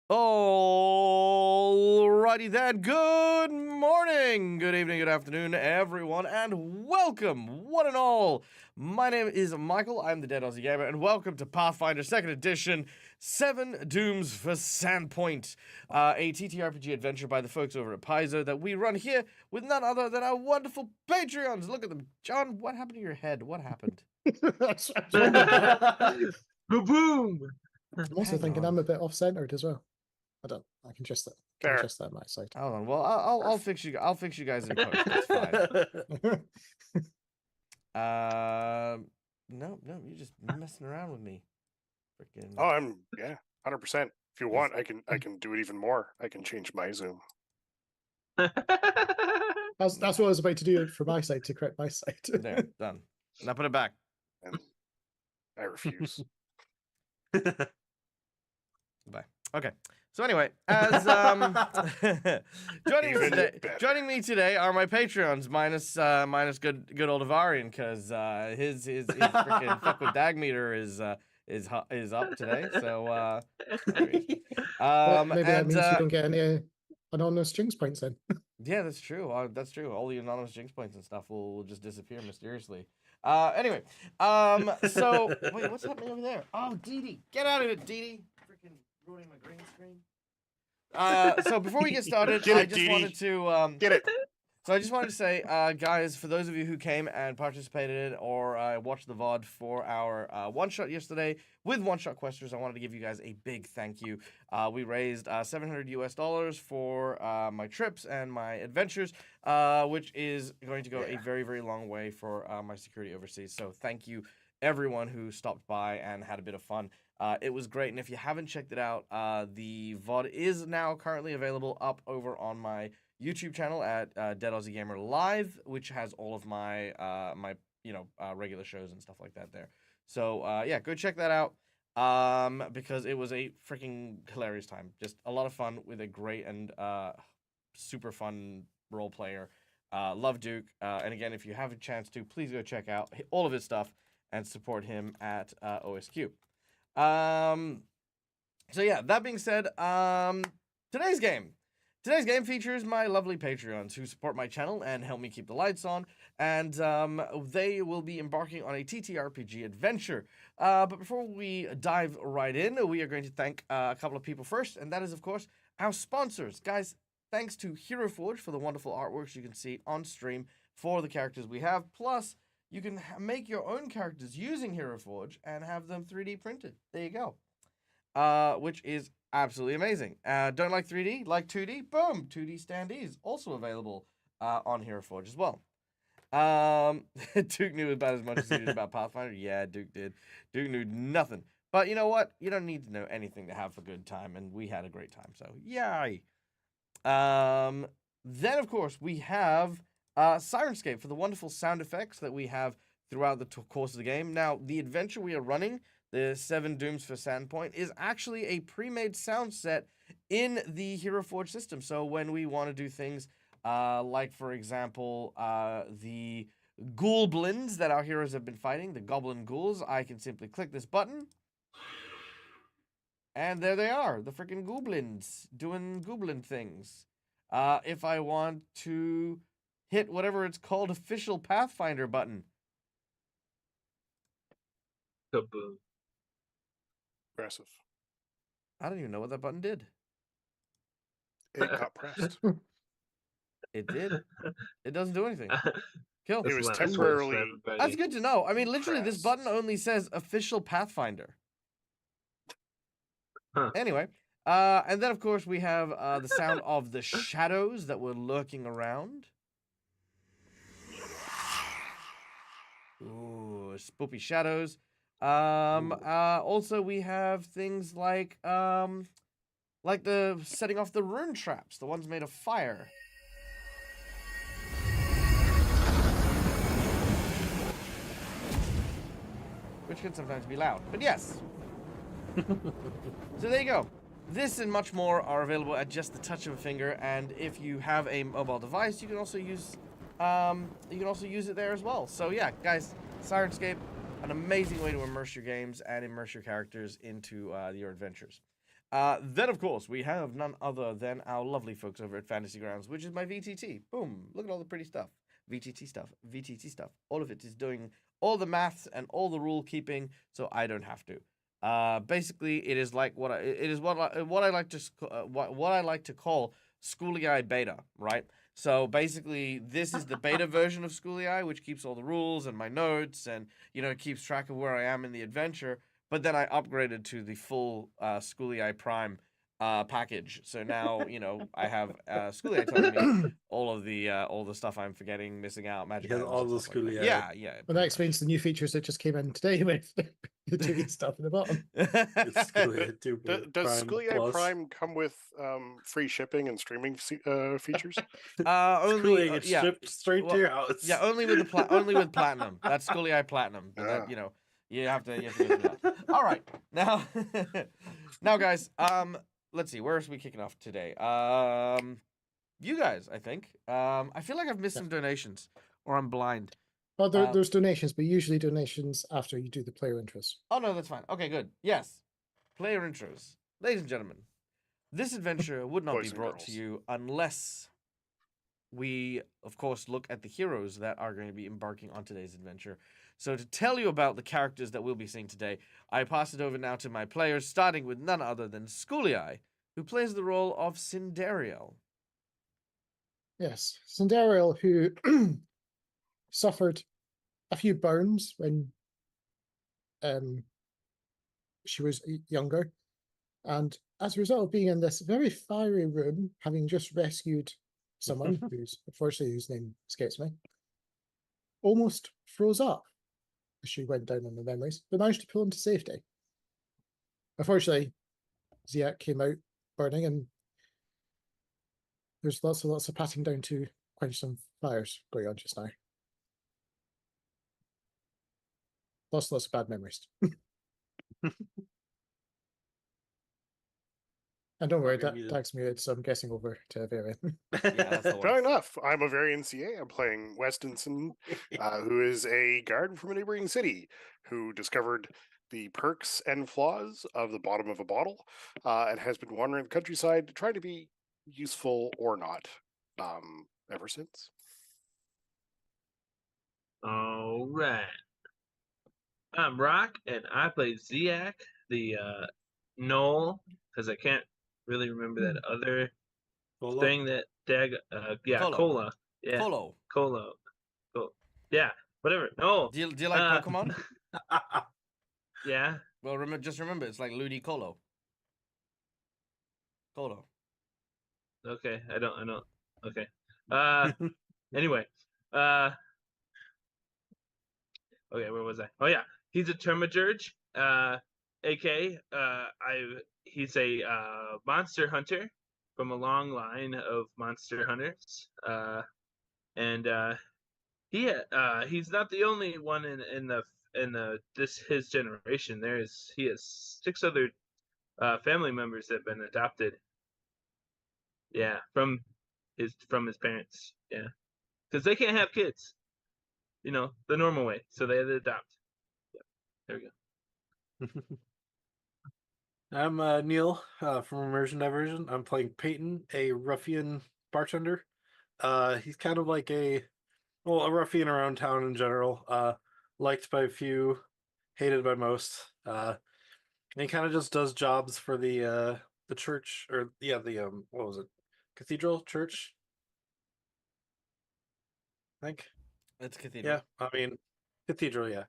Alrighty then, good morning, good evening, good afternoon, everyone, and welcome, one and all. My name is Michael, I'm the Dead Aussie Gamer, and welcome to Pathfinder 2nd Edition, 7 Dooms for Sandpoint, a TTRPG adventure by the folks over at Paizo that we run here with none other than our wonderful Patreons. Look at them. John, what happened to your head? What happened? Boom! I'm also Hang thinking on. I'm a bit off-centered as well. I can just Fair. adjust that on my side. Hold on, well, I'll fix you guys in post, that's fine. No, you're just messing around with me. Freaking. Oh, I'm 100%. If you want, I can do it even more. I can change my Zoom. That's what I was about to do for my side, to correct my side. There, done. Now put it back. And I refuse. Bye. Okay. So anyway, as joining me today are my Patreons, minus good old Avarian, because his freaking fuck with dag meter is up today. So Maybe that means you don't get any anonymous jinx points in. yeah, that's true. That's true. All the anonymous jinx points and stuff will just disappear mysteriously. Anyway, so wait, what's happening over there? Oh, Dee Dee, get out of it, Dee Dee! Freaking ruining my green screen. So before we get started, Get it, I just Dee Dee. wanted to Get it? So I just wanted to say, guys, for those of you who came and participated or watched the VOD for our one-shot yesterday with one-shot questers, I wanted to give you guys a big thank you. We raised $700 for my trips and my adventures, which is going to go a very, very long way for my security overseas. So thank you, everyone who stopped by and had a bit of fun. It was great, and if you haven't checked it out, the VOD is now currently available up over on my YouTube channel at Dead Aussie Gamer Live, which has all of my regular shows and stuff like that there. So yeah, go check that out because it was a freaking hilarious time. Just a lot of fun with a great and super fun role player. Love Duke, and again, if you have a chance to, please go check out all of his stuff and support him at OSQ. So yeah, that being said, today's game features my lovely Patreons who support my channel and help me keep the lights on, and they will be embarking on a TTRPG adventure. But before we dive right in, we are going to thank a couple of people first, and that is, of course, our sponsors. Guys, thanks to Hero Forge for the wonderful artworks you can see on stream for the characters we have, plus you can make your own characters using Hero Forge and have them 3D printed. There you go. Which is absolutely amazing. Don't like 3D? Like 2D? Boom! 2D standees also available on Hero Forge as well. Duke knew about as much as he did about Pathfinder. Yeah, Duke did. Duke knew nothing. But you know what? You don't need to know anything to have a good time, and we had a great time, so yay! Then, of course, we have Sirenscape for the wonderful sound effects that we have throughout the course of the game. Now, the adventure we are running, the 7 Dooms for Sandpoint, is actually a pre-made sound set in the Hero Forge system. So when we want to do things like, for example, the ghoulblins that our heroes have been fighting, the goblin ghouls, I can simply click this button, and there they are, the freaking ghoulblins doing goblin things. If I want to hit whatever it's called, official Pathfinder button. Kaboom. Impressive. I don't even know what that button did. It got pressed. It did. It doesn't do anything. Kill. It was temporarily. That's good to know. I mean, literally, this pressed. button only says official Pathfinder. Huh. Anyway, and then, of course, we have the sound of the shadows that were lurking around. Ooh, spoopy shadows. Also, we have things like the setting off the rune traps, the ones made of fire. Which can sometimes be loud, but yes. So there you go. This and much more are available at just the touch of a finger, and if you have a mobile device, you can also use it there as well. So yeah, guys, Sirenscape, an amazing way to immerse your games and immerse your characters into your adventures. Then, of course, we have none other than our lovely folks over at Fantasy Grounds, which is my VTT. Boom. Look at all the pretty stuff. VTT stuff. VTT stuff. All of it is doing all the maths and all the rule keeping, so I don't have to. Basically, it is like what I like to what I like to call Schoolie Eye Beta, right? So basically, this is the beta version of Schoolie Eye, which keeps all the rules and my notes, and it keeps track of where I am in the adventure. But then I upgraded to the full Schoolie Eye Prime package. So now I have Schoolie Eye telling me all the stuff I'm forgetting, missing out, magic He has items, all and the stuff like that. Schoolie Eye. Yeah. Well, pretty that explains the new features that just came in today with the TV stuff at the bottom. It's Schoolie Eye 2 Does Prime Schoolie Eye Plus. Prime come with free shipping and streaming features? Only Schoolie Eye gets yeah. shipped straight to your house. Yeah, only with platinum. That's Schoolie Eye Platinum. But that you have to go through that. All right, now, guys. Let's see. Where are we kicking off today? You guys, I think. I feel like I've missed some donations, or I'm blind. Well, there's donations, but usually donations after you do the player intros. Oh no, that's fine. Okay, good. Yes, player intros, ladies and gentlemen. This adventure would not be Boys and brought to girls. you unless we, of course, look at the heroes that are going to be embarking on today's adventure. So to tell you about the characters that we'll be seeing today, I pass it over now to my players, starting with none other than Schoolie Eye, who plays the role of Cinderiel. Yes, Sandariel, who suffered a few burns when she was younger, and as a result of being in this very fiery room, having just rescued someone whose name escapes me, almost froze up as she went down on the memories, but managed to pull him to safety. Unfortunately, Ziak came out burning, and there's lots of patting down to quench some fires going on just now. Lots of bad memories. And don't worry, that tags me. It's I'm guessing over to Varian. Yeah, that's the one. Fair enough. I'm a Varian CA. I'm playing Westinson, who is a guard from a neighboring city who discovered the perks and flaws of the bottom of a bottle and has been wandering the countryside trying to be useful or not ever since. All right. I'm Rock, and I play Ziak, the Knoll, because I can't really remember that other Colo? thing that Colo. Cola. Yeah. Colo. Yeah, whatever. No. Do you like Pokemon? Yeah. Well, just remember, it's like Ludi Colo. Colo. Okay, I don't. Okay. Anyway. Okay, where was I? Oh yeah, he's a Termagurge. AK. He's a monster hunter from a long line of monster hunters. And he's not the only one in his generation. He has 6 other family members that have been adopted. Yeah, from his parents. Yeah, because they can't have kids. The normal way, so they had to adopt. Yeah, there we go. I'm Neil from Immersion Diversion. I'm playing Peyton, a ruffian bartender. He's kind of like a ruffian around town in general. Liked by a few, hated by most. And he kind of just does jobs for the church, or the what was it? Cathedral church, I think. It's Cathedral. Yeah, I mean, Cathedral, yeah.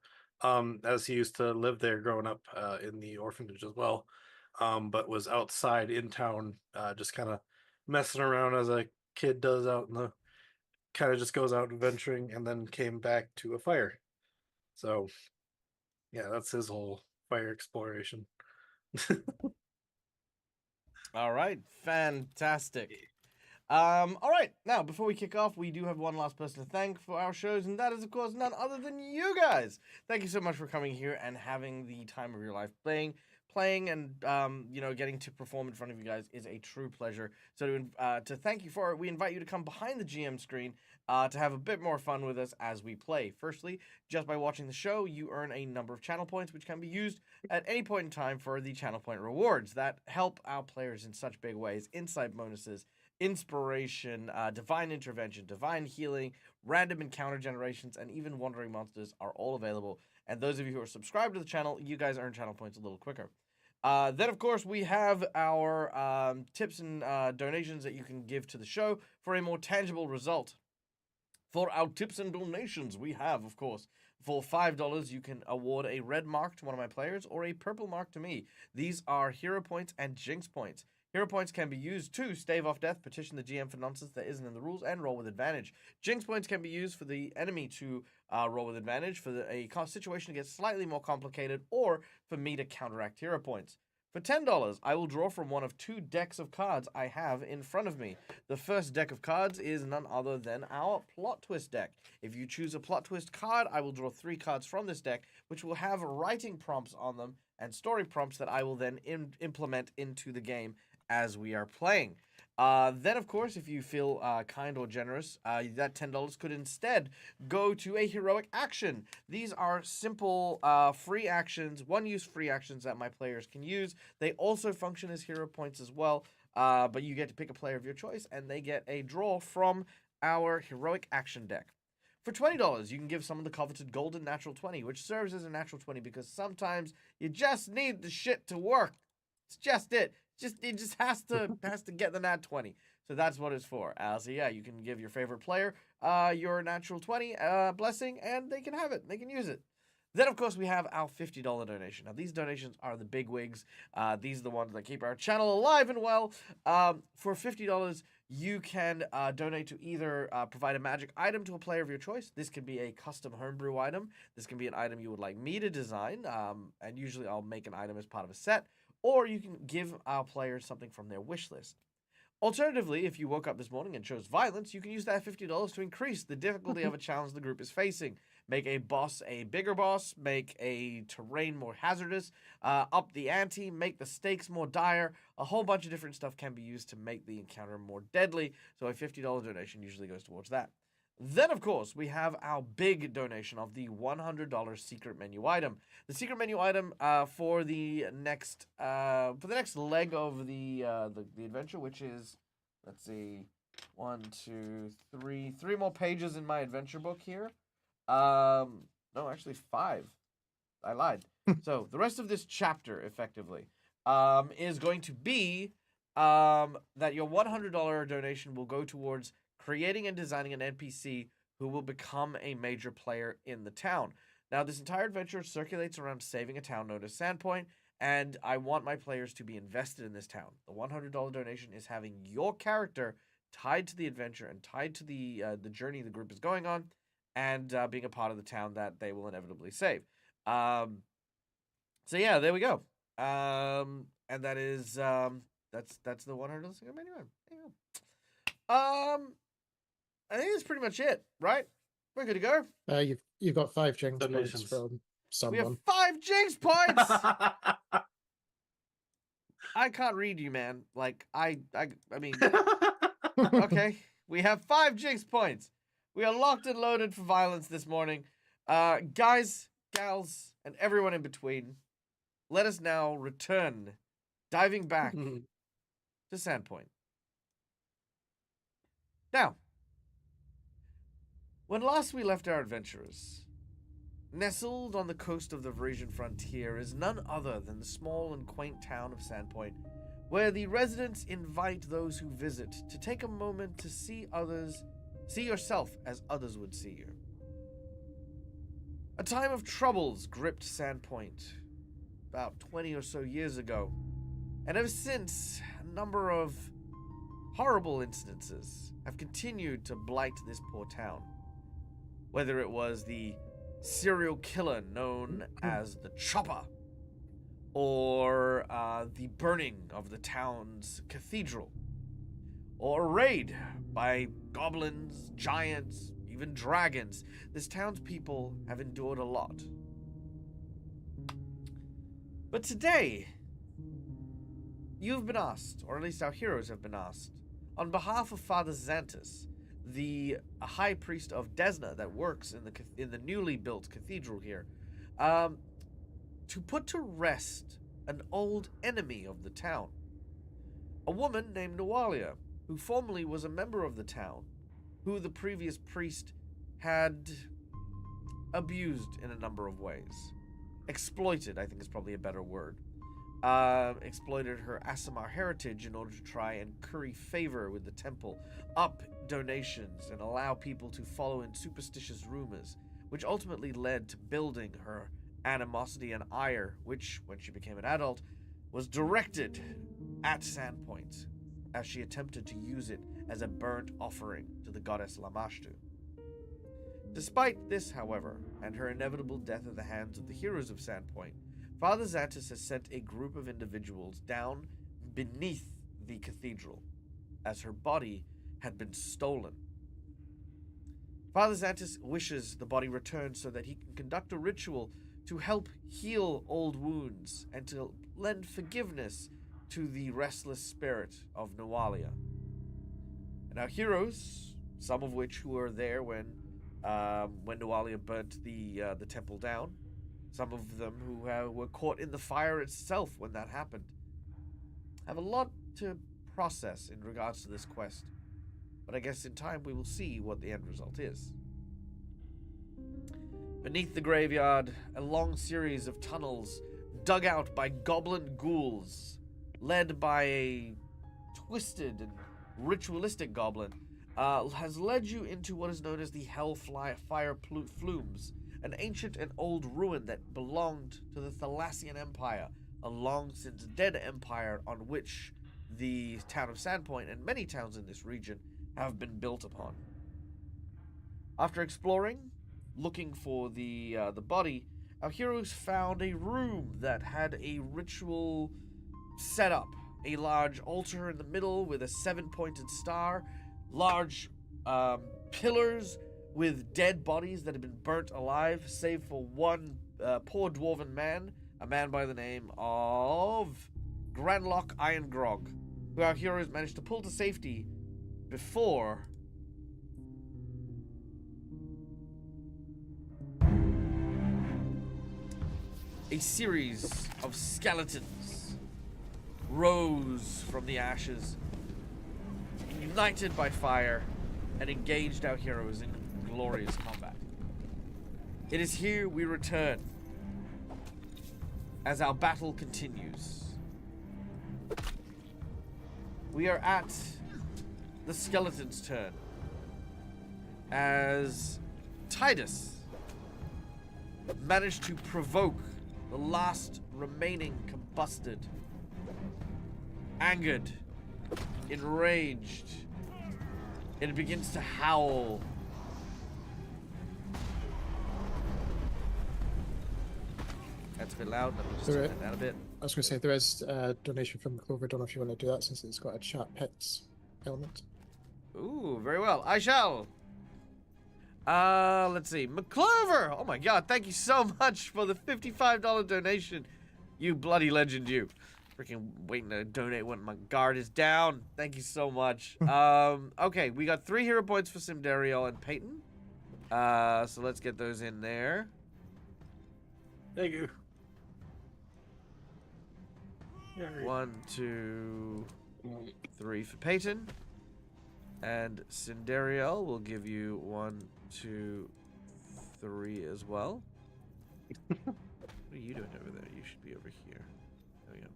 As he used to live there growing up in the orphanage as well, but was outside in town, just kind of messing around as a kid does out in the, kind of just goes out adventuring, and then came back to a fire. So, yeah, that's his whole fire exploration. All right, fantastic. All right, now before we kick off, we do have one last person to thank for our shows, and that is, of course, none other than you guys. Thank you so much for coming here and having the time of your life playing, and getting to perform in front of you guys is a true pleasure. So to thank you for it, we invite you to come behind the GM screen to have a bit more fun with us as we play. Firstly, just by watching the show, you earn a number of channel points, which can be used at any point in time for the channel point rewards that help our players in such big ways. Insight bonuses, inspiration, divine intervention, divine healing, random encounter generations, and even wandering monsters are all available. And those of you who are subscribed to the channel, you guys earn channel points a little quicker. Then, of course, we have our tips and donations that you can give to the show for a more tangible result. For our tips and donations, we have, of course, for $5, you can award a red mark to one of my players or a purple mark to me. These are hero points and jinx points. Hero points can be used to stave off death, petition the GM for nonsense that isn't in the rules, and roll with advantage. Jinx points can be used for the enemy to roll with advantage, for a situation to get slightly more complicated, or for me to counteract hero points. For $10, I will draw from one of 2 decks of cards I have in front of me. The first deck of cards is none other than our plot twist deck. If you choose a plot twist card, I will draw 3 cards from this deck, which will have writing prompts on them and story prompts that I will then implement into the game as we are playing. Then, of course, if you feel kind or generous, that $10 could instead go to a heroic action. These are simple free actions, one-use free actions that my players can use. They also function as hero points as well, but you get to pick a player of your choice, and they get a draw from our heroic action deck. For $20, you can give someone the coveted golden natural 20, which serves as a natural 20 because sometimes you just need the shit to work. It's just it. It just has to get the nat 20. So that's what it's for. So yeah, you can give your favorite player your natural 20 blessing, and they can have it. They can use it. Then, of course, we have our $50 donation. Now, these donations are the big wigs. These are the ones that keep our channel alive and well. For $50, you can donate to either provide a magic item to a player of your choice. This can be a custom homebrew item. This can be an item you would like me to design, and usually I'll make an item as part of a set. Or you can give our players something from their wish list. Alternatively, if you woke up this morning and chose violence, you can use that $50 to increase the difficulty of a challenge the group is facing. Make a boss a bigger boss, make a terrain more hazardous, up the ante, make the stakes more dire. A whole bunch of different stuff can be used to make the encounter more deadly, so a $50 donation usually goes towards that. Then, of course, we have our big donation of the $100 secret menu item. The secret menu item for the next leg of the adventure, which is, let's see, 1, 2, 3 more pages in my adventure book here. No, actually 5. I lied. So the rest of this chapter, effectively, is going to be that your $100 donation will go towards creating and designing an NPC who will become a major player in the town. Now, this entire adventure circulates around saving a town known as Sandpoint, and I want my players to be invested in this town. The $100 donation is having your character tied to the adventure and tied to the journey the group is going on, and being a part of the town that they will inevitably save. So yeah, there we go. And that is that's the $100 single menu item. There you go. I think that's pretty much it, right? We're good to go. You've got 5 jinx points Donations. from We have someone. 5 jinx points. I can't read you, man. Like I mean, okay. We have 5 jinx points. We are locked and loaded for violence this morning. Guys, gals, and everyone in between, let us now return, diving back to Sandpoint. Now, when last we left our adventurers, nestled on the coast of the Vrasian frontier is none other than the small and quaint town of Sandpoint, where the residents invite those who visit to take a moment to see yourself as others would see you. A time of troubles gripped Sandpoint about 20 or so years ago, and ever since, a number of horrible incidences have continued to blight this poor town. Whether it was the serial killer known as the Chopper, or the burning of the town's cathedral, or a raid by goblins, giants, even dragons. This town's people have endured a lot. But today, you've been asked, or at least our heroes have been asked, on behalf of Father Xantus, the high priest of Desna that works in the newly built cathedral here, to put to rest an old enemy of the town. A woman named Nawalia, who formerly was a member of the town, who the previous priest had abused in a number of ways. Exploited, I think is probably a better word. Exploited her Aasimar heritage in order to try and curry favor with the temple, up donations, and allow people to follow in superstitious rumors, which ultimately led to building her animosity and ire, which, when she became an adult, was directed at Sandpoint, as she attempted to use it as a burnt offering to the goddess Lamashtu. Despite this, however, and her inevitable death at the hands of the heroes of Sandpoint, Father Xantus has sent a group of individuals down beneath the cathedral, as her body had been stolen. Father Xantus wishes the body returned so that he can conduct a ritual to help heal old wounds and to lend forgiveness to the restless spirit of Nawalia. And our heroes, some of which who were there when Nawalia burnt the temple down, some of them who were caught in the fire itself when that happened, have a lot to process in regards to this quest. But I guess in time we will see what the end result is. Beneath the graveyard, a long series of tunnels dug out by goblin ghouls, led by a twisted and ritualistic goblin, has led you into what is known as the Hellfire Flumes, an ancient and old ruin that belonged to the Thalassian Empire, a long since dead empire on which the town of Sandpoint and many towns in this region have been built upon. After exploring, looking for the body, our heroes found a room that had a ritual setup, a large altar in the middle with a 7-pointed star, large pillars with dead bodies that had been burnt alive, save for one poor dwarven man, a man by the name of Granlock Irongrog, who our heroes managed to pull to safety before a series of skeletons rose from the ashes, ignited by fire, and engaged our heroes in glorious combat. It is here we return as our battle continues. We are at the skeleton's turn as Titus managed to provoke the last remaining combusted, angered, enraged. It begins to howl. That's a bit loud. Let me just turn that down a bit. I was going to say, there is a donation from Clover. Don't know if you want to do that since it's got a chat pits element. Ooh, very well. I shall. Let's see. McClover! Oh my god, thank you so much for the $55 donation. You bloody legend, you. Freaking waiting to donate when my guard is down. Thank you so much. Okay, we got 3 hero points for Simdariel and Peyton. So let's get those in there. Thank you. 1, 2, 3 for Peyton. And Sindariel will give you 1, 2, 3 as well. What are you doing over there? You should be over here. There we go.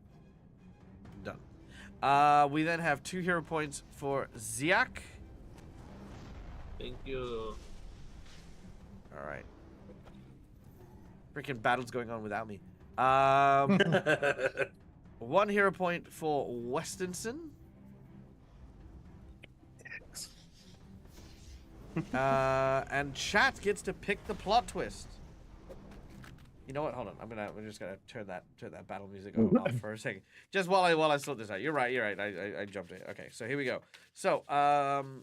Done. We then have 2 hero points for Ziak. Thank you. All right. Freaking battle's going on without me. 1 hero point for Westinson. And chat gets to pick the plot twist. You know what? Hold on. We're just gonna turn that battle music off for a second. Just while I sort this out. You're right. I jumped it. Okay, so here we go. So Schoolie,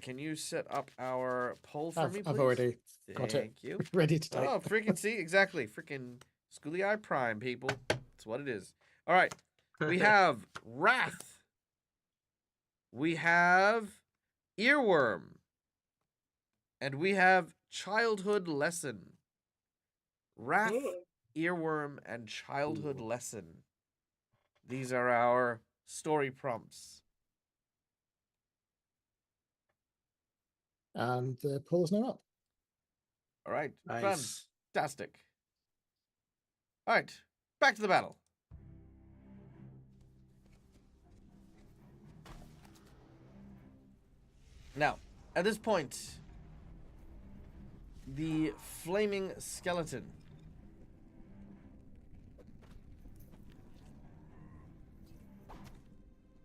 can you set up our poll for me, please? I've already got it Thank you. ready to type. Oh, freaking see, exactly. Freaking Schoolie Prime, people. That's what it is. All right. We have Wrath. We have Earworm. And we have Childhood Lesson. Wrath, Earworm, and Childhood Lesson. These are our story prompts. And the poll is now up. All right. Nice. Fantastic. All right. Back to the battle. Now, at this point, the flaming skeleton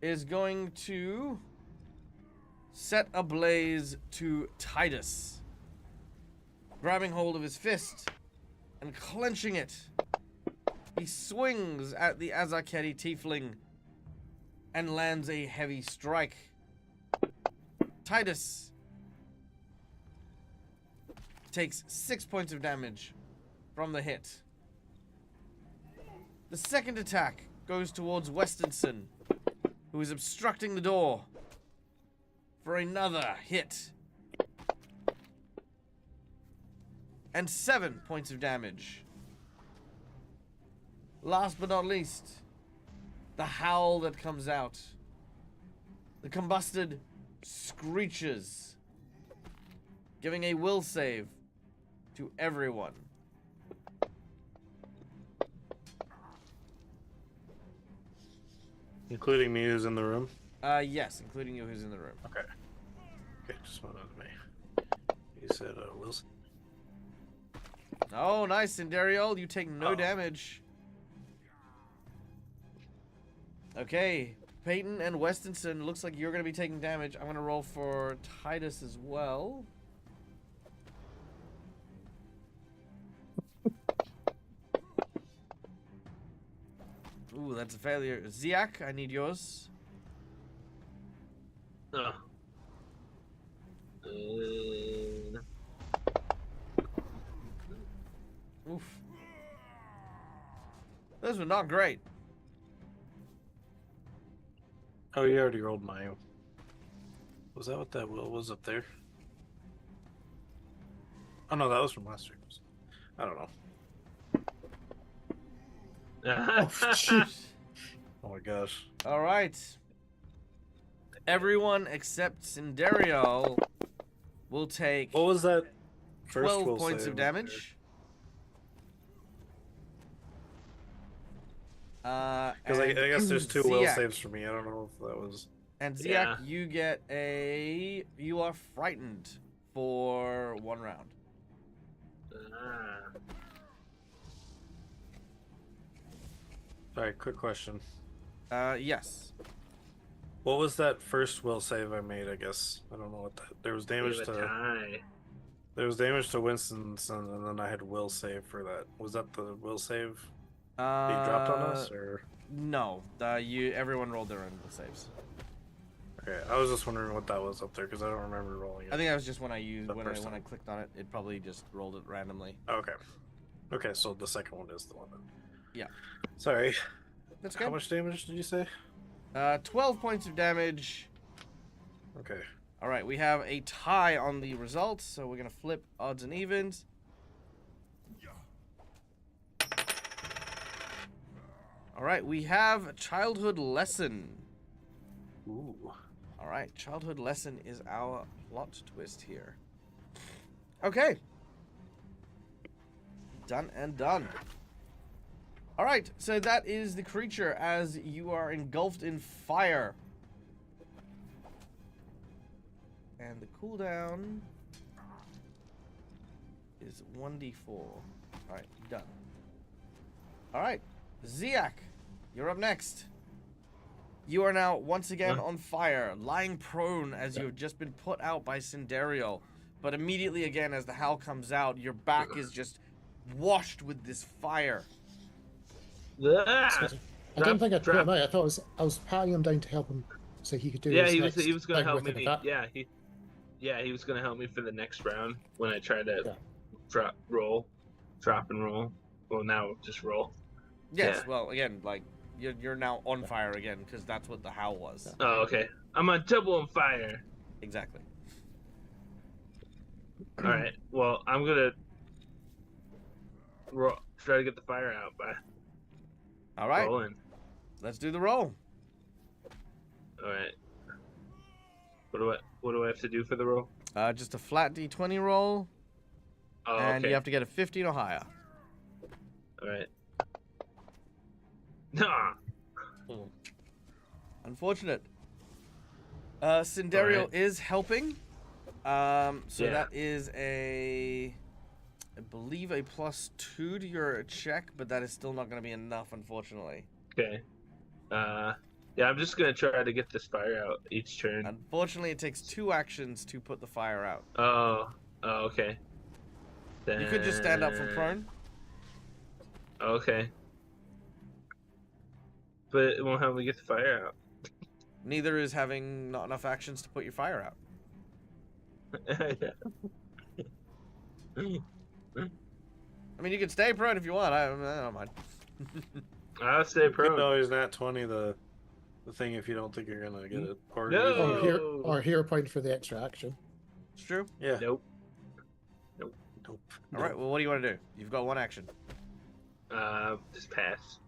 is going to set ablaze to Titus, grabbing hold of his fist and clenching it. He swings at the Azaketi tiefling and lands a heavy strike. Titus takes 6 points of damage from the hit. The second attack goes towards Westinson, who is obstructing the door, for another hit. And 7 points of damage. Last but not least, the howl that comes out. The combusted screeches, giving a will save to everyone. Including me who's in the room? Yes, including you who's in the room. Okay. Okay, just one of me. You said Wilson. Oh, nice, Sindariel. You take no damage. Okay, Peyton and Westinson, looks like you're going to be taking damage. I'm going to roll for Titus as well. Ooh, that's a failure. Ziak, I need yours. Oof. Those were not great. Oh, you already rolled my. Was that what that will was up there? Oh no, that was from last week. I don't know. Oh my gosh. All right. Everyone except Sindariel will take What was that? 12 will points save of up damage. Because I guess there's two will Ziak. saves for me. I don't know if that was. And Ziak, Yeah. you get a... You are frightened for 1 round. Sorry, quick question. Yes. What was that first will save I made? I guess I don't know what that. There was damage We have a to. tie. There was damage to Winston's, and then I had will save for that. Was that the will save he dropped on us, or? No. Everyone rolled their own will saves. Okay, I was just wondering what that was up there because I don't remember rolling it. I think that was just when I used The when first I time. clicked on it. It probably just rolled it randomly. Okay. Okay, so the second one is the one then. Yeah. Sorry. That's good. How much damage did you say? 12 points of damage. Okay. All right, we have a tie on the results, so we're gonna flip odds and evens. All right, we have Childhood Lesson. Ooh. All right, Childhood Lesson is our plot twist here. Okay. Done and done. All right, so that is the creature as you are engulfed in fire. And the cooldown is 1d4. All right, done. All right, Ziak, you're up next. You are now once again on fire, lying prone as you have just been put out by Sindariel. But immediately again, as the howl comes out, your back is just washed with this fire. Ah! I didn't think I'd put Drop. him out. I thought I was patting him down to help him so he could do Yeah, his he next was gonna thing help with me. the vat. He was gonna help me for the next round when I try to Yeah. drop and roll. Well, now just roll. Yes, Yeah. well, again, like, you're now on fire again, because that's what the howl was. Oh, okay. I'm on double on fire. Exactly. All right. Well, I'm gonna try to get the fire out by All right, rolling. let's do the roll. All right. What do I have to do for the roll? Just a flat D20 roll, Oh, and okay. you have to get a 15 or higher. All right. Nah. Unfortunate. Cinderio Alright. is helping. So Yeah. that is I believe a +2 to your check, but that is still not going to be enough, unfortunately. Okay. Yeah, I'm just gonna try to get this fire out each turn. Unfortunately, it takes 2 actions to put the fire out. Oh, okay. You could just stand up from Then- prone. Okay. But it won't help me get the fire out. Neither is having not enough actions to put your fire out. I mean, you can stay prone if you want. I don't mind. I'll stay You could prone. always nat 20 the thing if you don't think you're gonna get it. Or No! use it. Or hero point for the extra action. It's true. Yeah. Nope. Nope. All right. Well, what do you want to do? You've got 1 action. Just pass.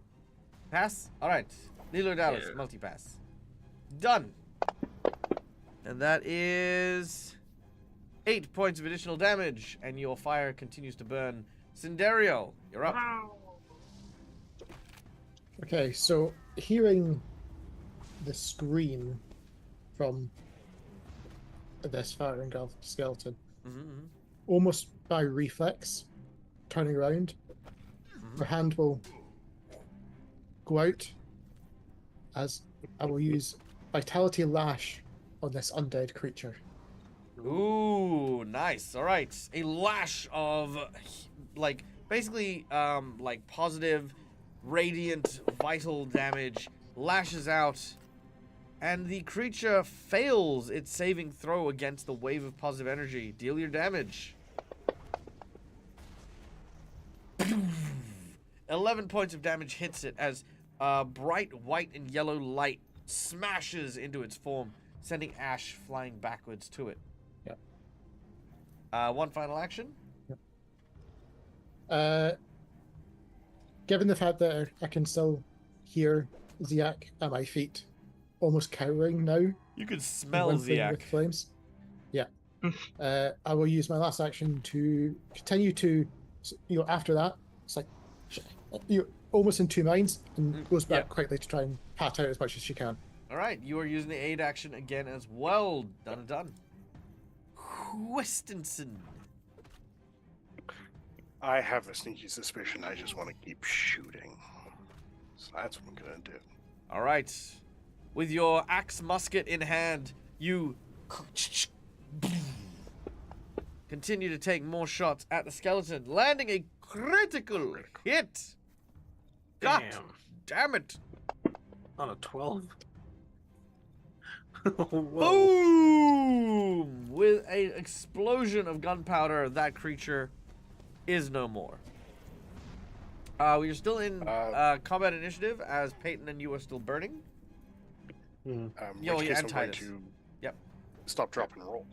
Pass. All right. Lilo Dallas, Yeah. multi-pass. Done. And that is 8 points of additional damage, and your fire continues to burn. Cinderio, you're up. Okay, so hearing the scream from this fire engulfed skeleton, Mm-hmm. almost by reflex, turning around, her hand will go out as I will use Vitality Lash on this undead creature. Ooh, nice. All right. A lash of, like, basically, like, positive, radiant, vital damage lashes out, and the creature fails its saving throw against the wave of positive energy. Deal your damage. 11 points of damage hits it as bright white and yellow light smashes into its form, sending ash flying backwards to it. Yep. 1 final action. Given the fact that I can still hear Ziak at my feet, almost cowering now, You can smell wincing Ziak. with flames. Yeah. I will use my last action to continue to, after that, it's like, you're almost in 2 minds, and goes back Yep. quickly to try and pat out as much as she can. All right, you are using the aid action again as well. Done and done. Questensen. I have a sneaky suspicion I just want to keep shooting. So that's what I'm gonna do. All right. With your axe musket in hand, you continue to take more shots at the skeleton, landing a critical hit. God damn it. On a 12? Boom! With an explosion of gunpowder, that creature is no more. We're still in combat initiative as Peyton and you are still burning. Mhm. Yo, Which yeah, case and I'm going Titus. to Yep. stop, drop, and roll.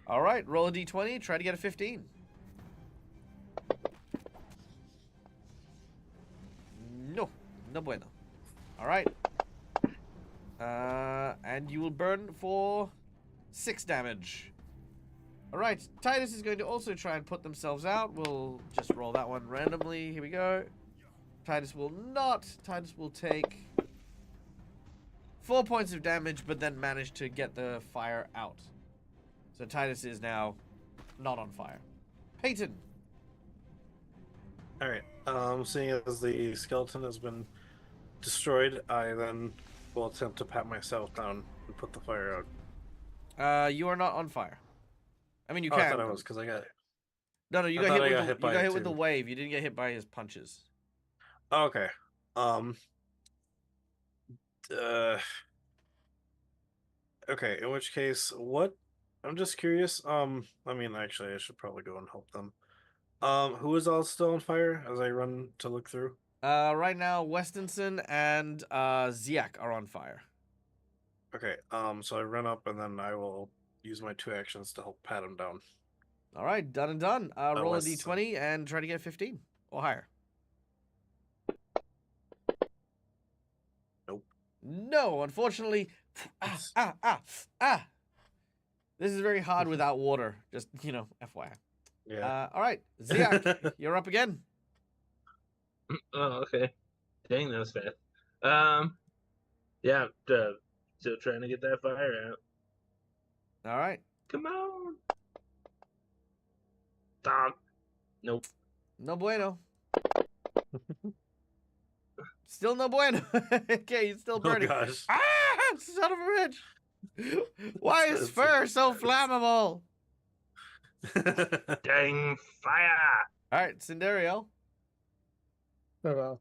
All right, roll a d20. Try to get a 15. No bueno. All right. And you will burn for 6 damage. All right, Titus is going to also try and put themselves out. We'll just roll that one randomly. Here we go. Titus will not. Titus will take 4 points of damage, but then manage to get the fire out. So Titus is now not on fire. Peyton. All right. Seeing as the skeleton has been destroyed, I then will attempt to pat myself down and put the fire out. You are not on fire. I mean, you Oh, can. I thought I was because I got. No, you I got thought hit I with got the hit by you got it hit with the too. wave. You didn't get hit by his punches. Okay. Uh. Okay. In which case, what? I'm just curious. I mean, actually, I should probably go and help them. Who is all still on fire as I run to look through? Right now, Westinson and Ziak are on fire. Okay. So I run up and then I will use my 2 actions to help pat him down. All right, done and done. Roll a Westinson. d20 and try to get 15 or higher. Nope. No, unfortunately. It's- This is very hard without water. Just, FYI. Yeah. All right, Ziak, you're up again. Oh, okay. Dang, that was fast. Yeah, still trying to get that fire out. All right. Come on. Stop. Nope. No bueno. Still no bueno. Okay, he's still Oh burning. gosh. Son of a bitch. Why is That's fur so intense. flammable? Dang fire. All right, Cinderio. Oh, well.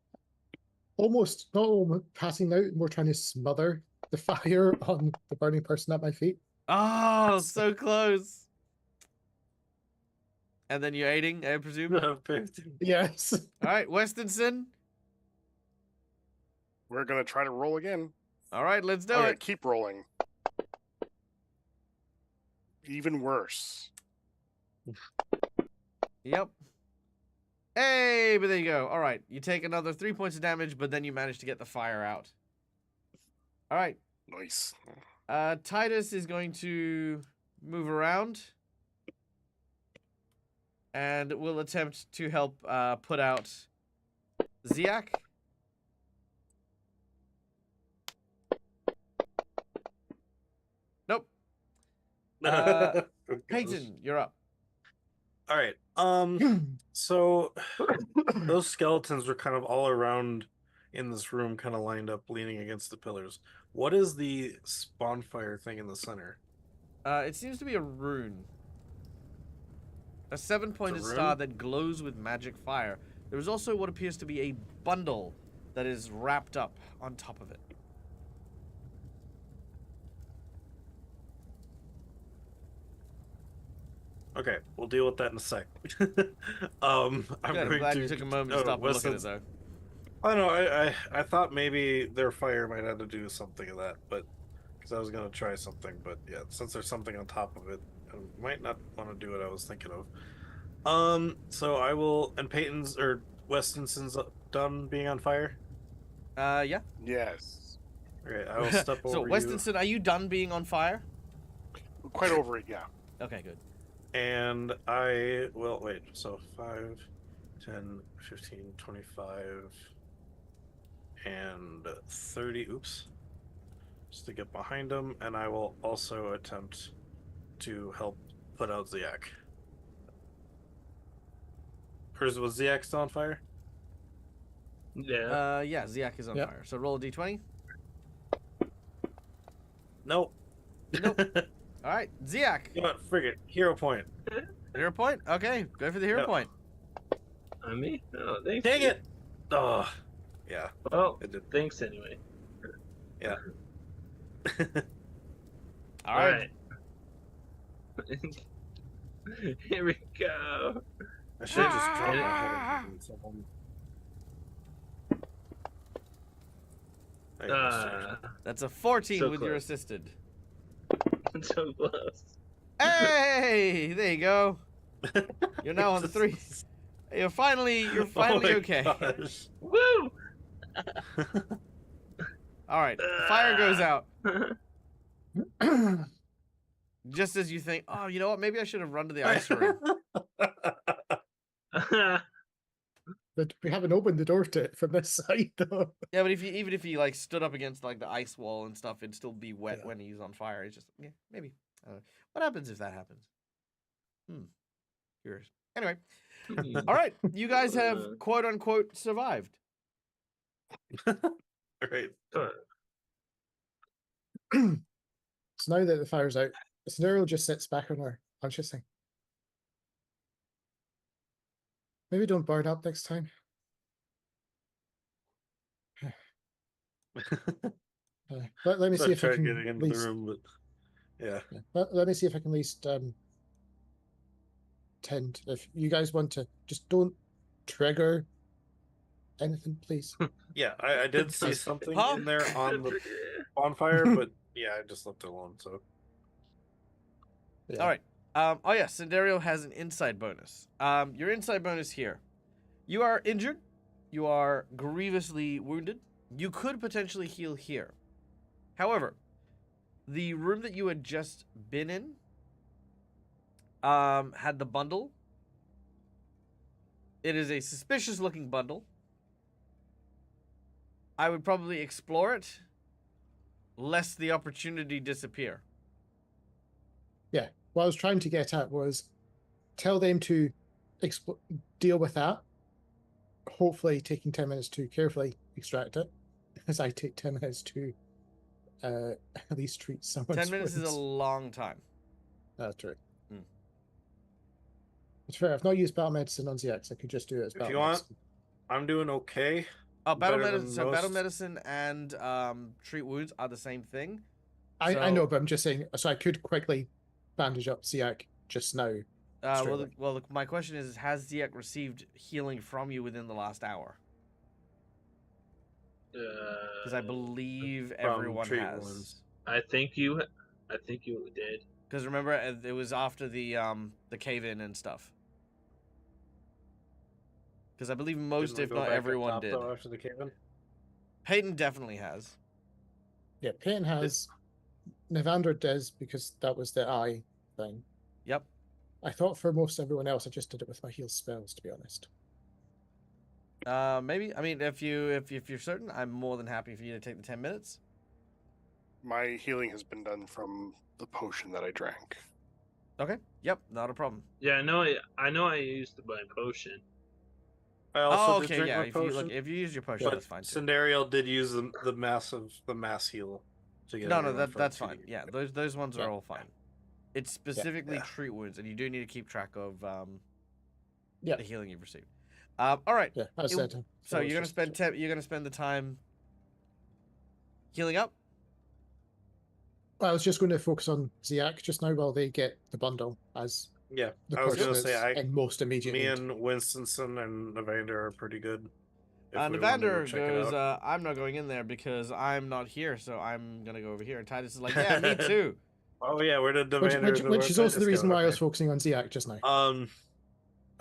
Almost, not almost passing out, more trying to smother the fire on the burning person at my feet. Oh, so close. And then you're aiding, I presume. All 15. Yes. right, Westinson. We're gonna try to roll again. All right, let's do Okay, it. keep rolling. Even worse. Yep. Hey, but there you go. All right, you take another 3 points of damage, but then you manage to get the fire out. All right, Nice. Titus is going to move around and will attempt to help put out Ziak. Nope. Peyton, you're up. All right. So those skeletons were kind of all around in this room, kind of lined up, leaning against the pillars. What is the bonfire thing in the center? It seems to be a rune. A 7-pointed star rune? that glows with magic fire. There is also what appears to be a bundle that is wrapped up on top of it. Okay, we'll deal with that in a sec. I'm Good, I'm going glad to you took a moment to stop and look at it, Weston's- though. I don't know. I thought maybe their fire might have to do something of that, but because I was gonna try something, but yeah, since there's something on top of it, I might not want to do what I was thinking of. So I will. And Peyton's or Westinson's done being on fire. Yeah. Yes. Okay, I will step over So, you, Westinson, are you done being on fire? Quite over it, yeah. Okay, good. and I will wait. So 5, 10, 15, 25, and 30. Oops. Just to get behind him, and I will also attempt to help put out Ziak. Was Ziak still on fire? Yeah. Yeah, Ziak is on Yep. fire. So roll a d20. Nope. Nope. All right, Ziak. You know what? Frigate. Hero point. Hero point? Okay, go for the hero Yep. point. On me? Oh, thanks. Dang it! Oh, yeah. Well, It did. thanks anyway. Yeah. All right. Here we go. I should have just dropped my head into someone. There you go, sir. That's a 14 So with your close. assisted. So close. Hey, there you go. You're now on 3. You're finally Oh my okay. gosh. Woo! All right, the fire goes out. Just as you think, oh, you know what? Maybe I should have run to the ice room. But we haven't opened the door to it from this side, though. Yeah, but even if he like stood up against like the ice wall and stuff, it'd still be wet Yeah. when he's on fire. It's just maybe. I don't know. What happens if that happens? Curious. Anyway, all right, you guys have quote unquote survived. Right. So now that the fire's out, Scenario just sits back on her unconscious thing. Maybe don't burn up next time. Let me see if I Try can getting at into the least. room, but yeah. Let me see if I can at least tend. If you guys want to, just don't trigger anything, please. Yeah, I did see Just- something Huh? in there on the bonfire, but yeah, I just left it alone. So Yeah. All right. Oh yeah, Cinderio has an insight bonus. Your insight bonus here. You are injured. You are grievously wounded. You could potentially heal here. However, the room that you had just been in had the bundle. It is a suspicious looking bundle. I would probably explore it, lest the opportunity disappear. Yeah. What I was trying to get at was tell them to deal with that. Hopefully, taking 10 minutes to carefully extract it, as I take 10 minutes to at least treat someone's 10 minutes is a wounds. long time. That's true. Hmm. It's fair. I've not used battle medicine on ZX. I could just do it as if battle you want, medicine. I'm doing okay. Battle Better medicine. than So battle most. medicine and treat wounds are the same thing. I know, but I'm just saying. So I could quickly bandage up Ziak just now. straight away. My question is: has Ziak received healing from you within the last hour? Because I believe From everyone treat has. wounds. I think you did. Because remember, it was after the cave-in and stuff. Because I believe most, Didn't we if go not back up everyone, top, did. though, after the cave-in? Peyton definitely has. Yeah, Payton has. Navander does because that was the eye thing. Yep. I thought for most everyone else, I just did it with my heal spells, to be honest. Maybe. I mean, if you're certain, I'm more than happy for you to take the 10 minutes. My healing has been done from the potion that I drank. Okay. Yep. Not a problem. Yeah, I know. I used my potion. I also Oh, did okay. drink Yeah. my If you use your potion, but that's fine too. Cinderio did use the mass heal to get No, everyone for that's 2D. fine. Yeah, those ones are Yeah. all fine. It's specifically Yeah. treat wounds, and you do need to keep track of Yeah. the healing you've received. All right. Yeah, I said. So you're gonna spend the time healing up. I was just going to focus on Ziak just now while they get the bundle as Yeah, the I was person gonna say that's in most immediate me need. and Winstonson and Evander are pretty good. If we wanted to go Navander check it goes, out. I'm not going in there because I'm not here, so I'm gonna go over here. And Titus is like, yeah, me too. Oh yeah, where did Which, Evander which is also the reason why I was Okay. focusing on Ziak just now.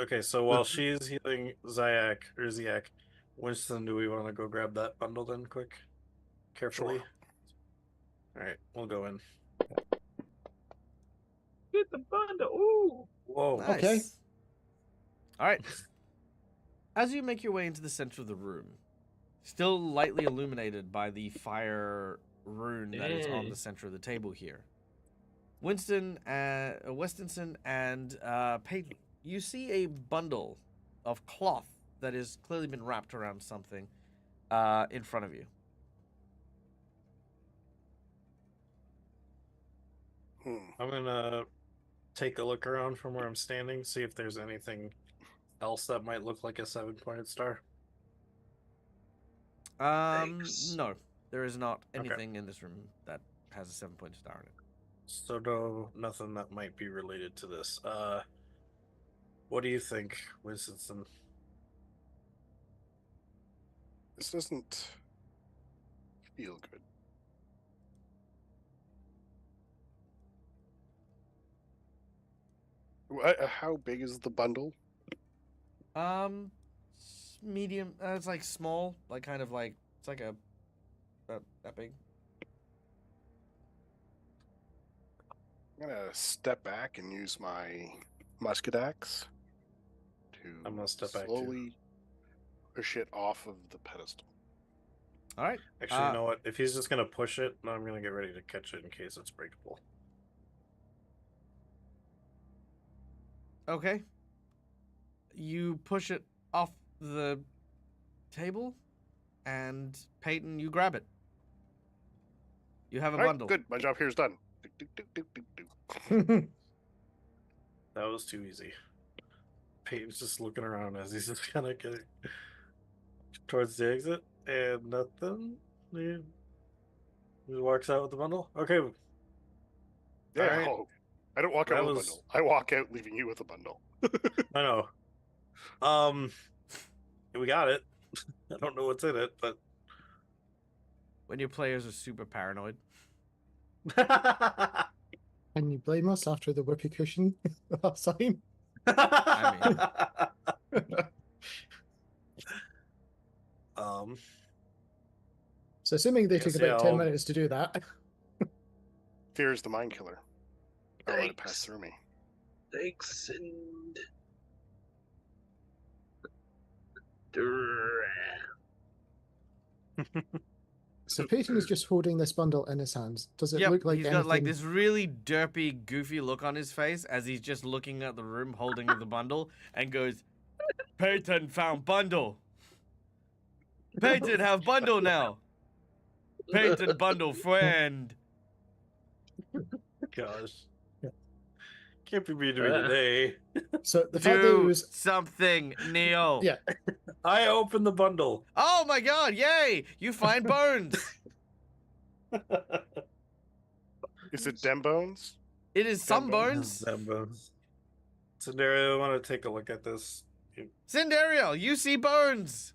Okay, so while she's healing Ziak, Winston, do we want to go grab that bundle then, quick, carefully? Sure. All right, we'll go in. Get the bundle. Ooh. Whoa. Nice. Okay. All right. As you make your way into the center of the room, still lightly illuminated by the fire rune that is on the center of the table here, Winstonson and Peyton, you see a bundle of cloth that has clearly been wrapped around something in front of you. I'm gonna take a look around from where I'm standing, see if there's anything else that might look like a 7-pointed star. Thanks. No, there is not Okay. anything in this room that has a 7-pointed star in it. So nothing that might be related to this. What do you think, Winston? This doesn't feel good. How big is the bundle? Medium. It's like small, like kind of like it's like that big. I'm gonna step back and use my musket axe to I'm gonna step back, too. slowly push it off of the pedestal. All right. Actually, you know what? If he's just gonna push it, I'm gonna get ready to catch it in case it's breakable. Okay. You push it off the table, and Peyton, you grab it. You have a All right, bundle. good. My job here is done. Do. That was too easy. Peyton's just looking around as he's just kind of getting towards the exit, and nothing. He walks out with the bundle. Okay, Yeah. Alright. Oh, I don't walk out That with a was- bundle. I walk out leaving you with a bundle. I know. We got it. I don't know what's in it, but When your players are super paranoid. Can you blame us after the whoopee cushion last time? um, So assuming they Guess, took about yeah, 10 I'll- minutes to do that. Fear is the mind killer. I'll let it pass Thanks. through me. Thanks and So Peyton is just holding this bundle in his hands. Does it Yep, look like he's anything? got like this really derpy, goofy look on his face as he's just looking at the room holding the bundle and goes, Peyton found bundle. Peyton have bundle now. Peyton bundle friend. gosh, Yeah. can't be mean to me today. So the fact that it Do was something, Neil. yeah, I opened the bundle. Oh my god, yay! You find bones. Is it dem bones? It is some bones? bones. Cinderia, I want to take a look at this. Cindereal, you see bones.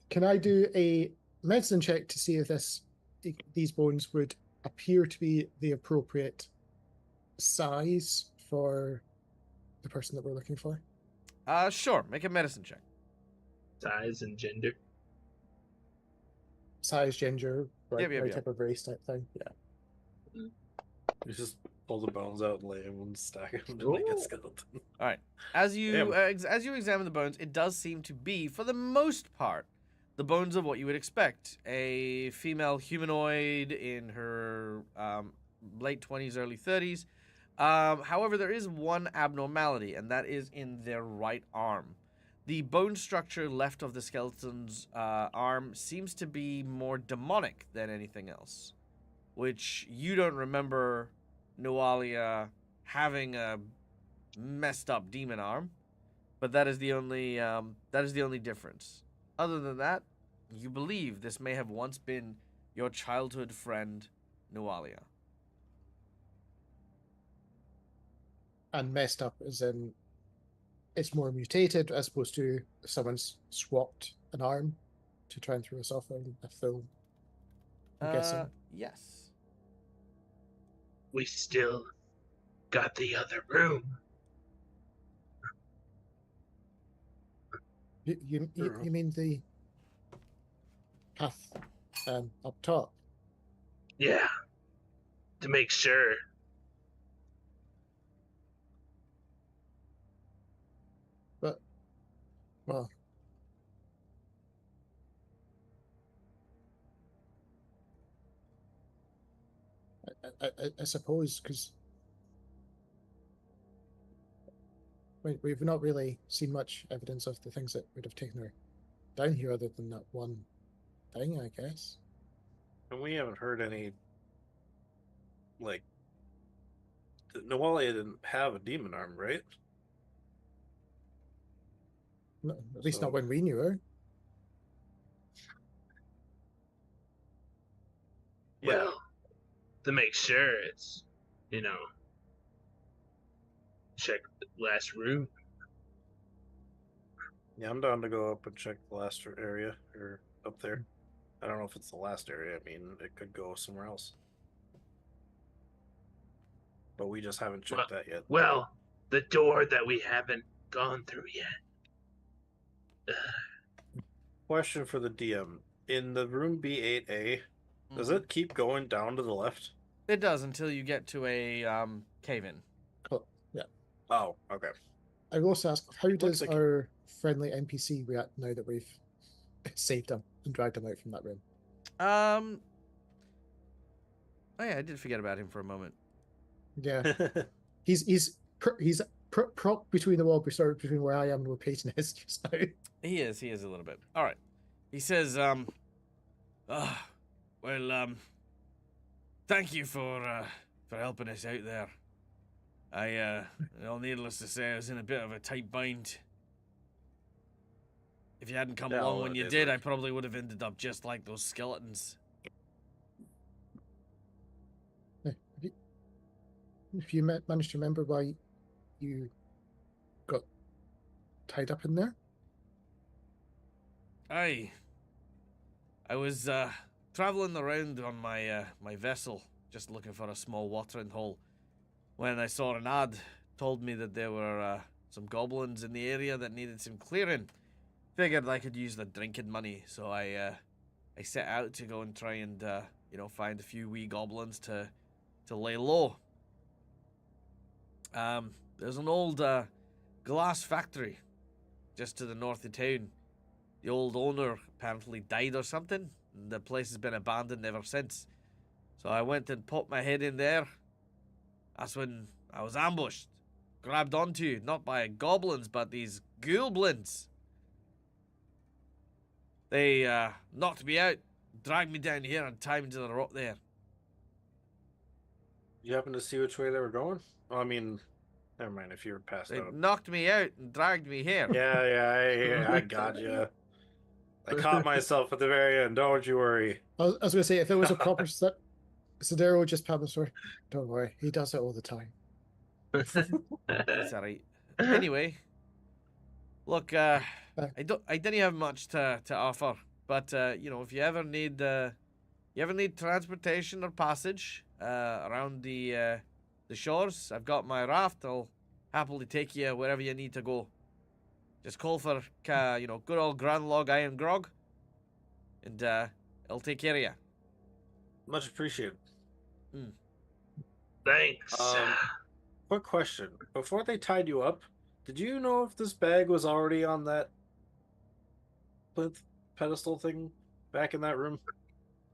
can I do a medicine check to see if these bones would appear to be the appropriate size for the person that we're looking for? Sure. Make a medicine check. size and gender. Size, gender, right, Yep. type of race type thing. Yeah. You just pull the bones out and lay them and stack them to make a Ooh. skeleton. All right. As you Damn. as you examine the bones, it does seem to be, for the most part, the bones of what you would expect: a female humanoid in her late 20s, early 30s. However, there is one abnormality, and that is in their right arm. The bone structure left of the skeleton's arm seems to be more demonic than anything else, which you don't remember Noalia having a messed up demon arm, but that is the only difference. Other than that, you believe this may have once been your childhood friend Noalia. And messed up as in it's more mutated as opposed to if someone's swapped an arm to try and throw us off a film. I'm guessing. Yes. We still got the other room. You mean the path up top? Yeah. To make sure. But well, I suppose because we've not really seen much evidence of the things that would have taken her down here other than that one thing, I guess. And we haven't heard any, like, Noalia didn't have a demon arm, right? No, at least So- not when we knew her. Yeah. Well, to make sure it's, check the last room. Yeah, I'm down to go up and check the last area or up there. I don't know if it's the last area. I mean, it could go somewhere else. But we just haven't checked that yet. Well, the door that we haven't gone through yet. Question for the DM. In the room B8A, does it keep going down to the left? It does until you get to a cave-in. Oh, okay. I will also ask, how Looks does like- our friendly NPC react now that we've saved him and dragged him out from that room? Oh yeah, I did forget about him for a moment. Yeah, he's propped between the wall, between where I am and where Peyton is just now. He is a little bit. All right. He says, thank you for helping us out there. Well, needless to say, I was in a bit of a tight bind. If you hadn't come Yeah, along well, when it you did did, I work. probably would have ended up just like those skeletons. If you managed to remember why you got tied up in there? I was traveling around on my my vessel, just looking for a small watering hole, when I saw an ad told me that there were some goblins in the area that needed some clearing. Figured I could use the drinking money, so I set out to go and try and find a few wee goblins to lay low. There's an old glass factory just to the north of town. The old owner apparently died or something, and the place has been abandoned ever since. So I went and popped my head in there. That's when I was ambushed, grabbed onto, not by goblins, but these goblins. They knocked me out, dragged me down here, and tied me to the rock there. You happen to see which way they were going? Well, I mean, never mind if you were passed They out. knocked me out and dragged me here. Yeah, I got you. I caught myself at the very end. Don't you worry. I was going to say, if it was a proper Sidero would just probably swear, don't worry, he does it all the time. It's alright. Anyway, look, I didn't have much to offer, but if you ever need transportation or passage around the shores, I've got my raft. I'll happily take you wherever you need to go. Just call for good old Grand Log Iron Grog, and I'll take care of you. Much appreciated. Thanks. Quick question. Before they tied you up, did you know if this bag was already on that plinth pedestal thing back in that room?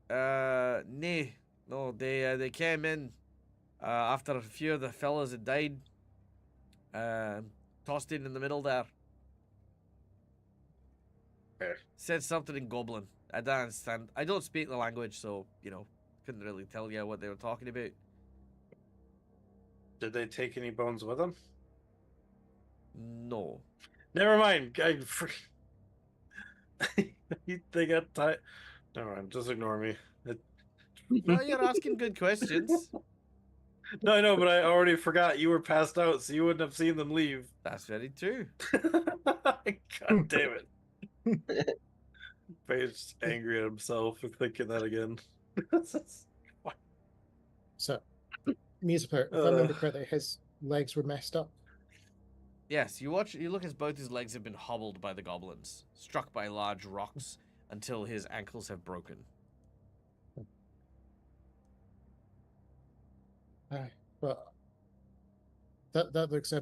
No, they came in after a few of the fellas had died. Tossed in the middle there. Okay. Said something in Goblin. I don't understand. I don't speak the language, so couldn't really tell you what they were talking about. Did they take any bones with them? No. Never mind. They got tied. Never mind. Just ignore me. No, you're asking good questions. No, I know, but I already forgot you were passed out, so you wouldn't have seen them leave. That's very true. God damn it. Page's angry at himself for thinking that again. So, me as a player, if I remember correctly, his legs were messed up. Yes, you look as both his legs have been hobbled by the goblins, struck by large rocks until his ankles have broken. But that looks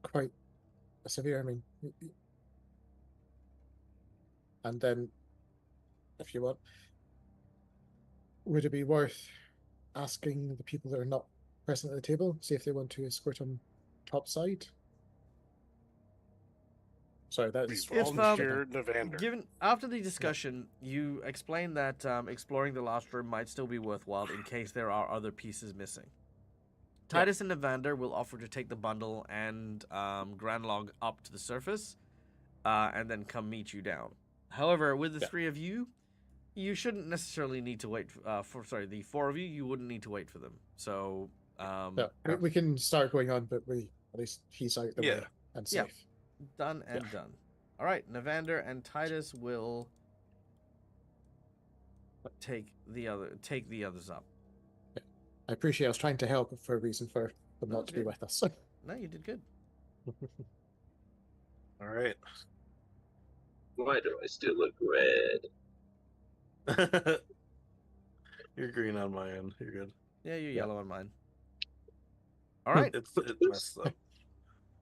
quite severe. I mean, and then if you want, would it be worth asking the people that are not present at the table, see if they want to escort him topside? Sorry, that We is volunteered Navander. Given after the discussion, you explained that exploring the last room might still be worthwhile in case there are other pieces missing. Titus and Evander will offer to take the bundle and Granlog up to the surface, and then come meet you down. However, with the three of you, you shouldn't necessarily need to wait the four of you. You wouldn't need to wait for them. So we can start going on, but at least he's out the way and safe. Done and done. All right, Navander and Titus will take the others up. I appreciate. I was trying to help for a reason for them not to be with us. No, you did good. All right. Why do I still look red? You're green on my end. You're good. Yeah, you're yellow on mine. All right. It's messed up.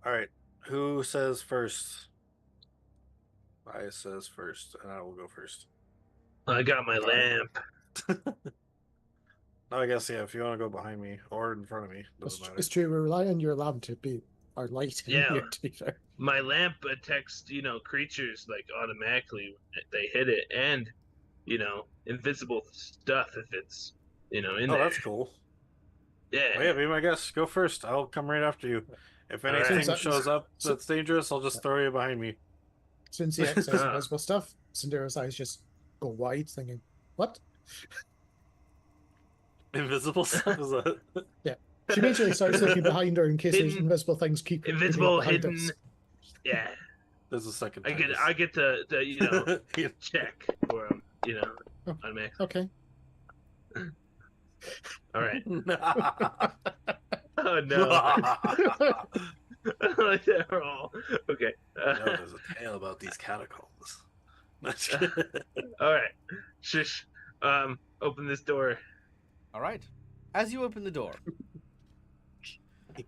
All right. Who says first? I says first, and I will go first. I got my lamp. No, I guess if you want to go behind me or in front of me, doesn't matter. It's true. We rely on your lamp to be our light in here. To be fair, my lamp detects creatures like automatically when they hit it, and invisible stuff if it's in there. That's cool. Yeah. Oh, yeah, be my guest. Go first. I'll come right after you. If All right. anything Since- shows up so- that's dangerous, I'll just throw you behind me. Since he says Ah. invisible stuff, Cinderella's eyes just go wide, thinking, "What?" Invisible stuff is that? Yeah. She immediately starts looking behind her in case there's Hidden- invisible things creeping up Invisible, behind hidden. us. Yeah. There's a second. I Titus. get to check for him. Oh. On me. Okay. All right. Oh no. Like they're all okay. No, there's a tale about these catacombs. All right. Shush. Open this door. All right. As you open the door,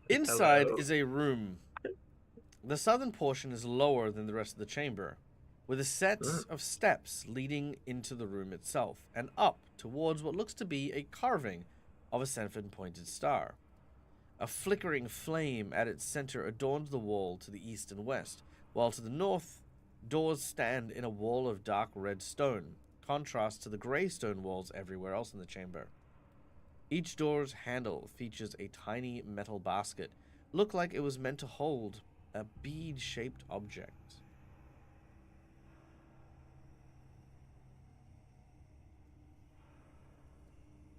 inside Hello. is a room. The southern portion is lower than the rest of the chamber, with a set of steps leading into the room itself and up towards what looks to be a carving of a Sandpoint star. A flickering flame at its center adorns the wall to the east and west, while to the north, doors stand in a wall of dark red stone, contrast to the grey stone walls everywhere else in the chamber. Each door's handle features a tiny metal basket, looked like it was meant to hold a bead-shaped object.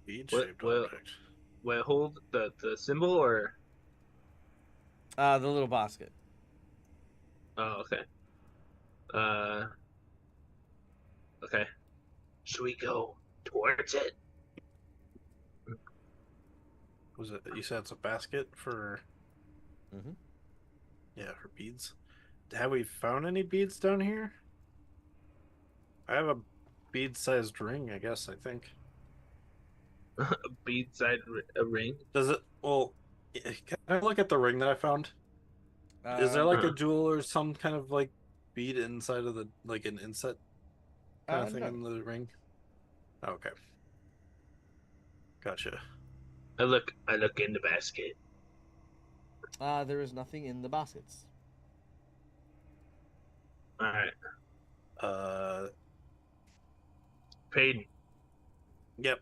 Bead-shaped Well- object. Wait, hold the symbol or? The little basket. Oh, okay. Okay. Should we go towards it? Was it? You said it's a basket for? Mm-hmm. Yeah, for beads. Have we found any beads down here? I have a bead-sized ring. I guess. I think. A bead side a ring. Does it? Well, can I look at the ring that I found? Is there like a jewel or some kind of like bead inside of the like an inset kind of thing no. in the ring? Oh, okay. Gotcha. I look in the basket. There is nothing in the baskets. All right. Payton. Yep.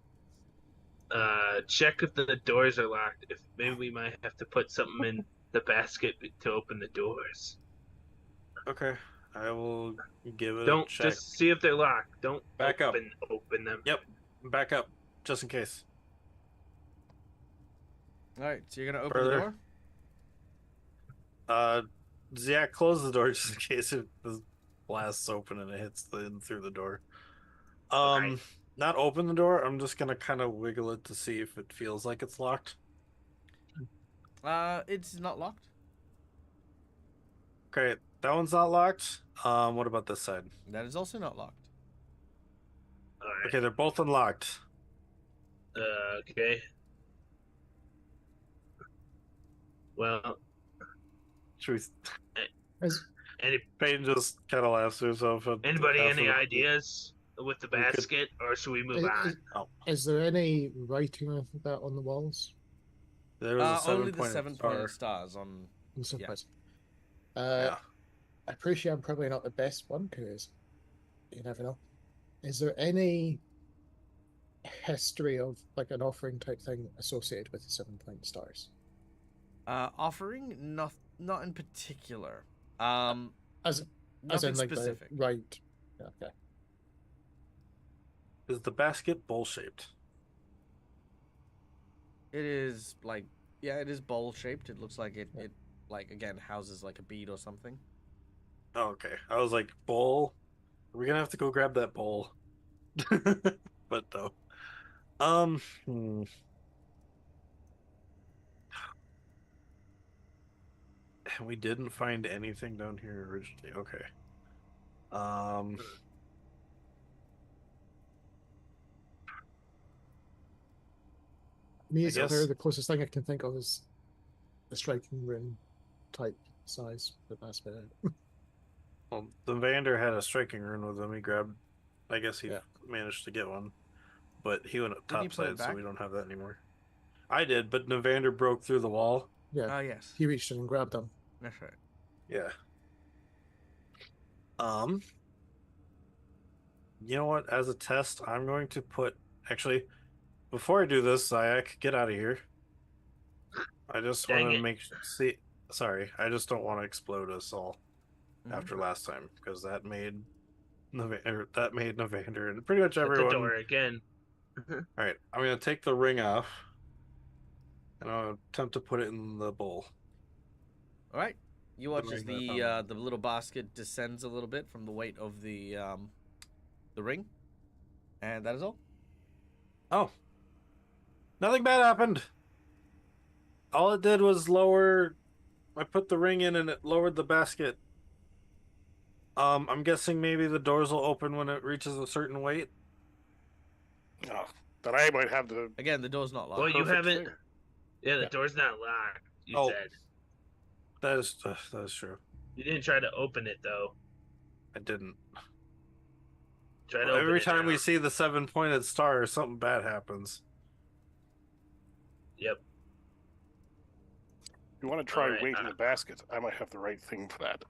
Check if the doors are locked. If maybe we might have to put something in the basket to open the doors. Okay. I will give it Don't a check. just see if they're locked. Don't Back up. open them. Yep. Back up, just in case. All right, so you're gonna open Further. the door. Zach, close the door just in case it blasts open and it hits in through the door. Okay. Not open the door. I'm just gonna kind of wiggle it to see if it feels like it's locked. It's not locked. Okay, that one's not locked. What about this side? That is also not locked. All right. Okay, they're both unlocked. Okay. Well, Should we? Is, any Payne just kind of laughs to herself. At anybody half any of the- ideas with the We could- basket, or should we move is, on? is- Oh, is there any writing or anything like that on the walls? there was a Only the 7-pointed seven-pointed star. stars on. In some Yeah. place? Yeah. I appreciate I'm probably not the best one because you never know. Is there any history of like an offering type thing associated with the 7-point stars? Offering not in particular. As Nothing in like specific. the right. Okay. Is the basket bowl shaped? It is like, yeah, it is bowl shaped. It looks like it like again houses like a bead or something. Oh, okay. I was like, bowl? Are we gonna have to go grab that bowl? But no. We didn't find anything down here originally. Okay. Me, I is there guess- the closest thing I can think of is the striking room type size, but that's about it. Well, the Vander had a striking rune with him. He grabbed. I guess he Yeah. managed to get one, but he went up Didn't he put it topside, so back? we don't have that anymore. I did, but Navander broke through the wall. Yeah, Yes, he reached in and grabbed them. that's right. Yeah. You know what? As a test, I'm going to put. Actually, before I do this, Zayak, get out of here. I just Dang want to it. see. Sorry, I just don't want to explode us all Mhm. after last time because that made Navander and pretty much Shut the everyone. door again. All right, I'm gonna take the ring off, and I'll attempt to put it in the bowl. All right. You watch as ring that the little basket descends a little bit from the weight of the ring, and that is all. Oh, nothing bad happened. All it did was lower. I put the ring in, and it lowered the basket. I'm guessing maybe the doors will open when it reaches a certain weight. Oh, then I might have the Again, the door's not locked. Well, you perfect haven't. thing. Yeah, the Yeah. door's not locked. You Oh. said That is true. you didn't try to open it though. I didn't. Try to Well, open every it time we now. see the 7-pointed star, something bad happens. Yep. If you want to try Alright, weight in the basket, I might have the right thing for that.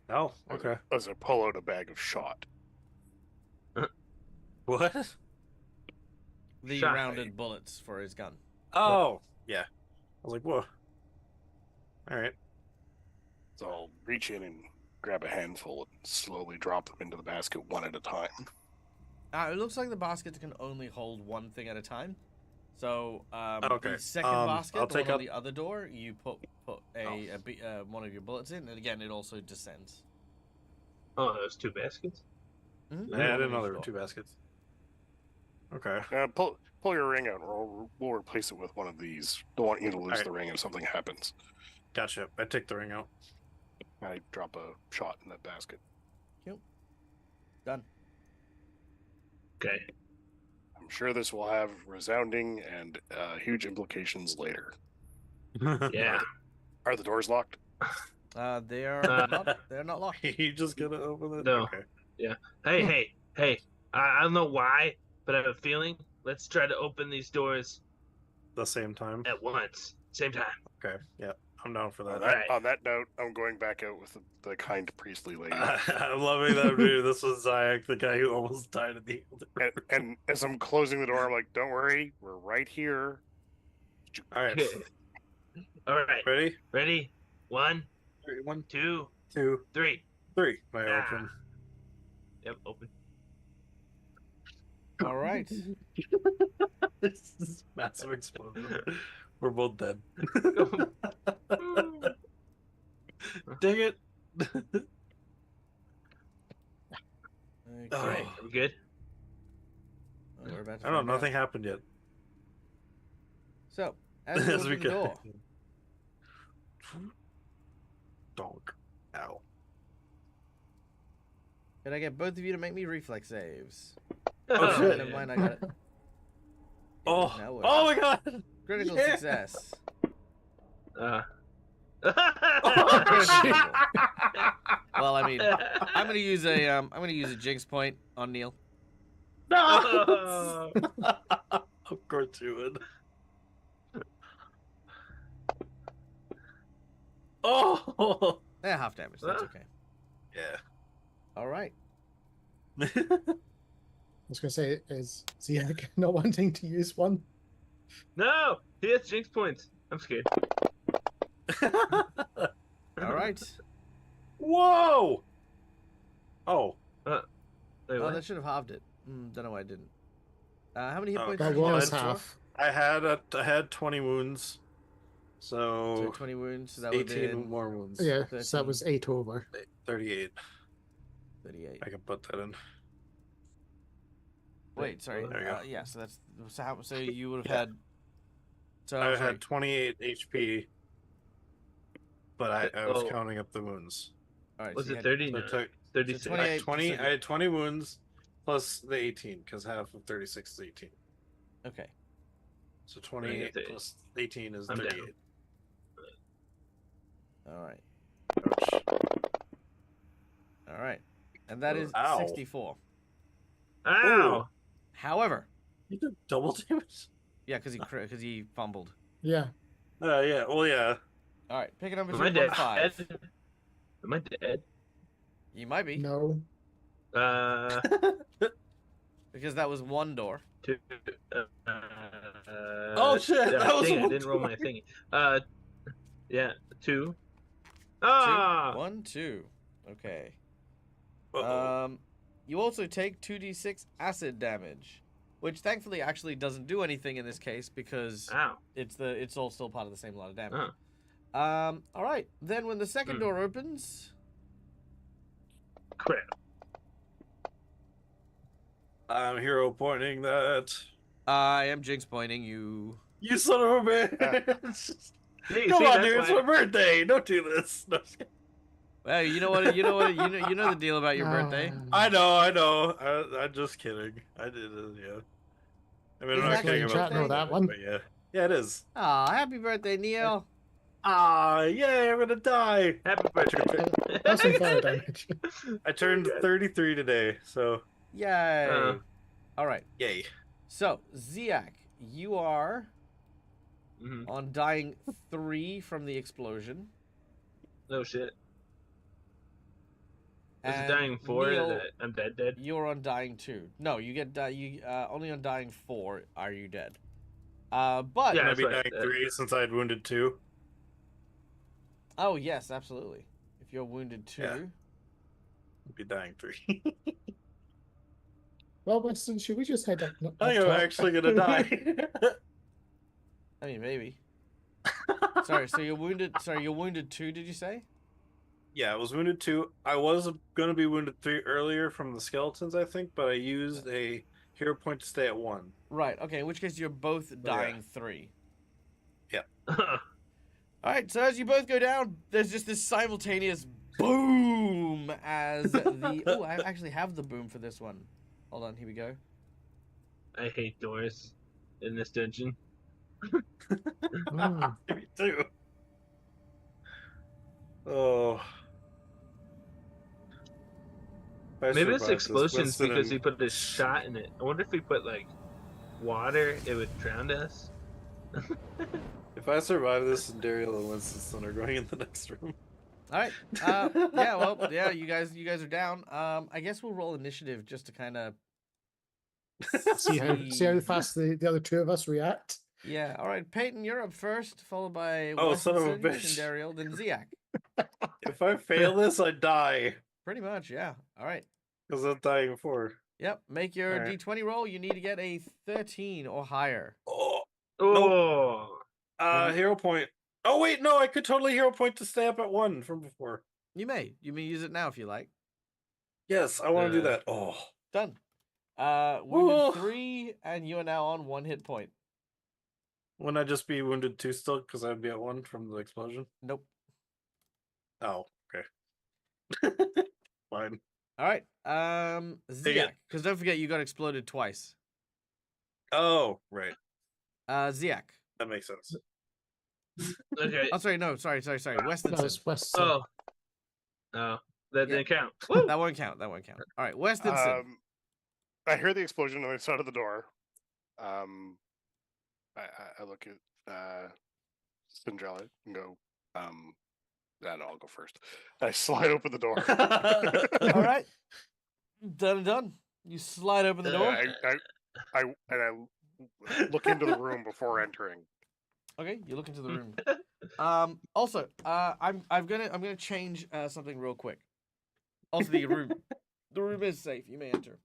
Oh, okay. As I pull out a bag of shot. What? The Shot. rounded bullets for his gun. Oh, yeah. I was like, whoa. All right. So I'll reach in and grab a handful and slowly drop them into the basket one at a time. It looks like the basket can only hold one thing at a time. So Okay. the second basket, I'll the take one on up- the other door, you put one of your bullets in, and again, it also descends. Oh, there's two baskets. Mm-hmm. Yeah, I didn't know there were two baskets. Okay. Pull your ring out, or we'll replace it with one of these. Don't want you to lose Alright. the ring if something happens. Gotcha. I take the ring out. I drop a shot in that basket. Done. Okay. I'm sure this will have resounding and huge implications later. Yeah. Are the doors locked? They are not. They're not locked. You just gonna open it? No. Okay. Hey. I don't know why, but I have a feeling. Let's try to open these doors The same time. at once, same time. Okay. Yeah. I'm down for On that. that, Alright. on that note, I'm going back out with the kind priestly lady. I'm loving that, dude. This was Zayak, the guy who almost died at the end. and as I'm closing the door, I'm like, don't worry, we're right here. All right. All right. Ready? Ready? 1, 1, 2, 2, 3. 3. My Ah. open. Yep, open. All right. This is massive explosion. We're both dead. Dang it. All right, are we good? We're about to I don't find know. out. Nothing happened yet. So, as you As we open the go. door, Donk. Ow. can I get both of you to make me reflex saves? Oh, shit. Never mind, I got it. Oh. Now we're- Oh my god. Critical Yeah. success. Uh. Well, I mean, I'm gonna use a jinx point on Neil. No. Of course you would. Oh. Half damage. That's Ah. okay. Yeah. All right. I was going to say, is Ziak not wanting to use one? No, he has jinx points. I'm scared. All right. Whoa. Oh. Wait, Oh, what? that should have halved it. Don't know why I didn't. How many hit Oh, points? That did you have was before? half. I had 20 wounds. So So 20 wounds. So that would 18 been more wounds. Yeah, so 13. that was 8 over. 38. 38. I can put that in. Wait, sorry. There you go. Yeah, so that's so you would have Yeah. had. So I sorry. had 28 HP, but I was Oh. counting up the wounds. All right. Was so you it had- So 39? I took 36. 28. 20. I had 20 wounds plus the 18 because half of 36 is 18. Okay. So 28 30. plus 18 is I'm down. 38. All right. Ouch. All right. And that is Ow. 64. Ow! However, You did double damage? yeah, because he fumbled. Yeah. Yeah. Well, yeah. All right. Pick a number Am I between dead? 1 and 5. Am I dead? You might be. No. because that was one door. 2. Oh, shit, that was dang, I one didn't roll my door. thingy. Yeah, 2. 2, Ah, 1, 2. Okay. Uh-oh. You also take 2d6 acid damage, which thankfully actually doesn't do anything in this case because ow. it's all still part of the same lot of damage. Oh, All right. Then when the second door opens, crap. I'm hero pointing that. I am Jinx pointing you. You son of a bitch! See, Come see, on, that's dude, it's why. my birthday. Don't do this. No, Well, you know what? You know the deal about your birthday. I know. I'm just kidding. I did it, yeah. I mean, Is I'm it not actually kidding your about birthday? my Know that birthday, one. but yeah. Yeah, it is. Aw, happy birthday, Neil. Ah, yay, I'm gonna die. Happy birthday. That's some fire damage. I turned 33 today, so Yay. All right. yay. So, Ziak, you are Mhm. on dying 3 from the explosion. No shit. Is it And dying 4 Neil, that I'm dead? you're on dying 2. No, you get only on dying 4 are you dead. But Yeah, Can I that's be right. dying 3 since I had wounded 2? oh yes, absolutely. If you're wounded 2, Yeah. I'd be dying 3. Well, Winston, should we just head up? I think I'm top? actually gonna die. I mean maybe. Sorry, so you're wounded. Sorry, you're wounded 2. Did you say? Yeah, I was wounded 2. I was gonna be wounded 3 earlier from the skeletons, I think, but I used a hero point to stay at 1. Right. Okay. In which case you're both dying 3. All right. So as you both go down, there's just this simultaneous boom as the. Oh, I actually have the boom for this one. Hold on. Here we go. I hate doors in this dungeon. Mm. Me too. Oh. If I Maybe it's survive this, explosions Winston because and- he put a shot in it. I wonder if we put like water, it would drown us. If I survive this, and Daryl and Winston are going in the next room. All right. Yeah. Well. Yeah. You guys are down. I guess we'll roll initiative just to kind of See how fast the other 2 of us react. Yeah. All right. Peyton, you're up first, followed by Oh, son of a Westonson, bitch. Sindariel, then Ziak. If I fail this, I die. Pretty much. Yeah. All right. Because I'm dying 4. Yep. Make your All right. D20 roll. You need to get a 13 or higher. Oh. Oh, Hero point. Oh, wait, no, I could totally hero point to stay up at 1 from before. You may use it now if you like. Yes, I want to do that. Oh. Done. Wounded Whoa. 3, and you are now on 1 hit point. Wouldn't I just be wounded 2 still because I'd be at 1 from the explosion? Nope. Oh, okay. Fine. All right. Take Ziak, it. because don't forget you got exploded twice. Oh, right. Ziak. That makes sense. okay. Oh, sorry. No, sorry. No, Westonson. it's West. Oh, that Yeah. didn't count. Woo! That won't count. All right, Westonson. I hear the explosion on the side of the door. I look at Cinderella and go, I'll go first. I slide open the door. All right. Done. You slide open the door. I look into the room before entering. Okay, you look into the room. Also, I'm gonna change something real quick. Also, the room is safe. You may enter.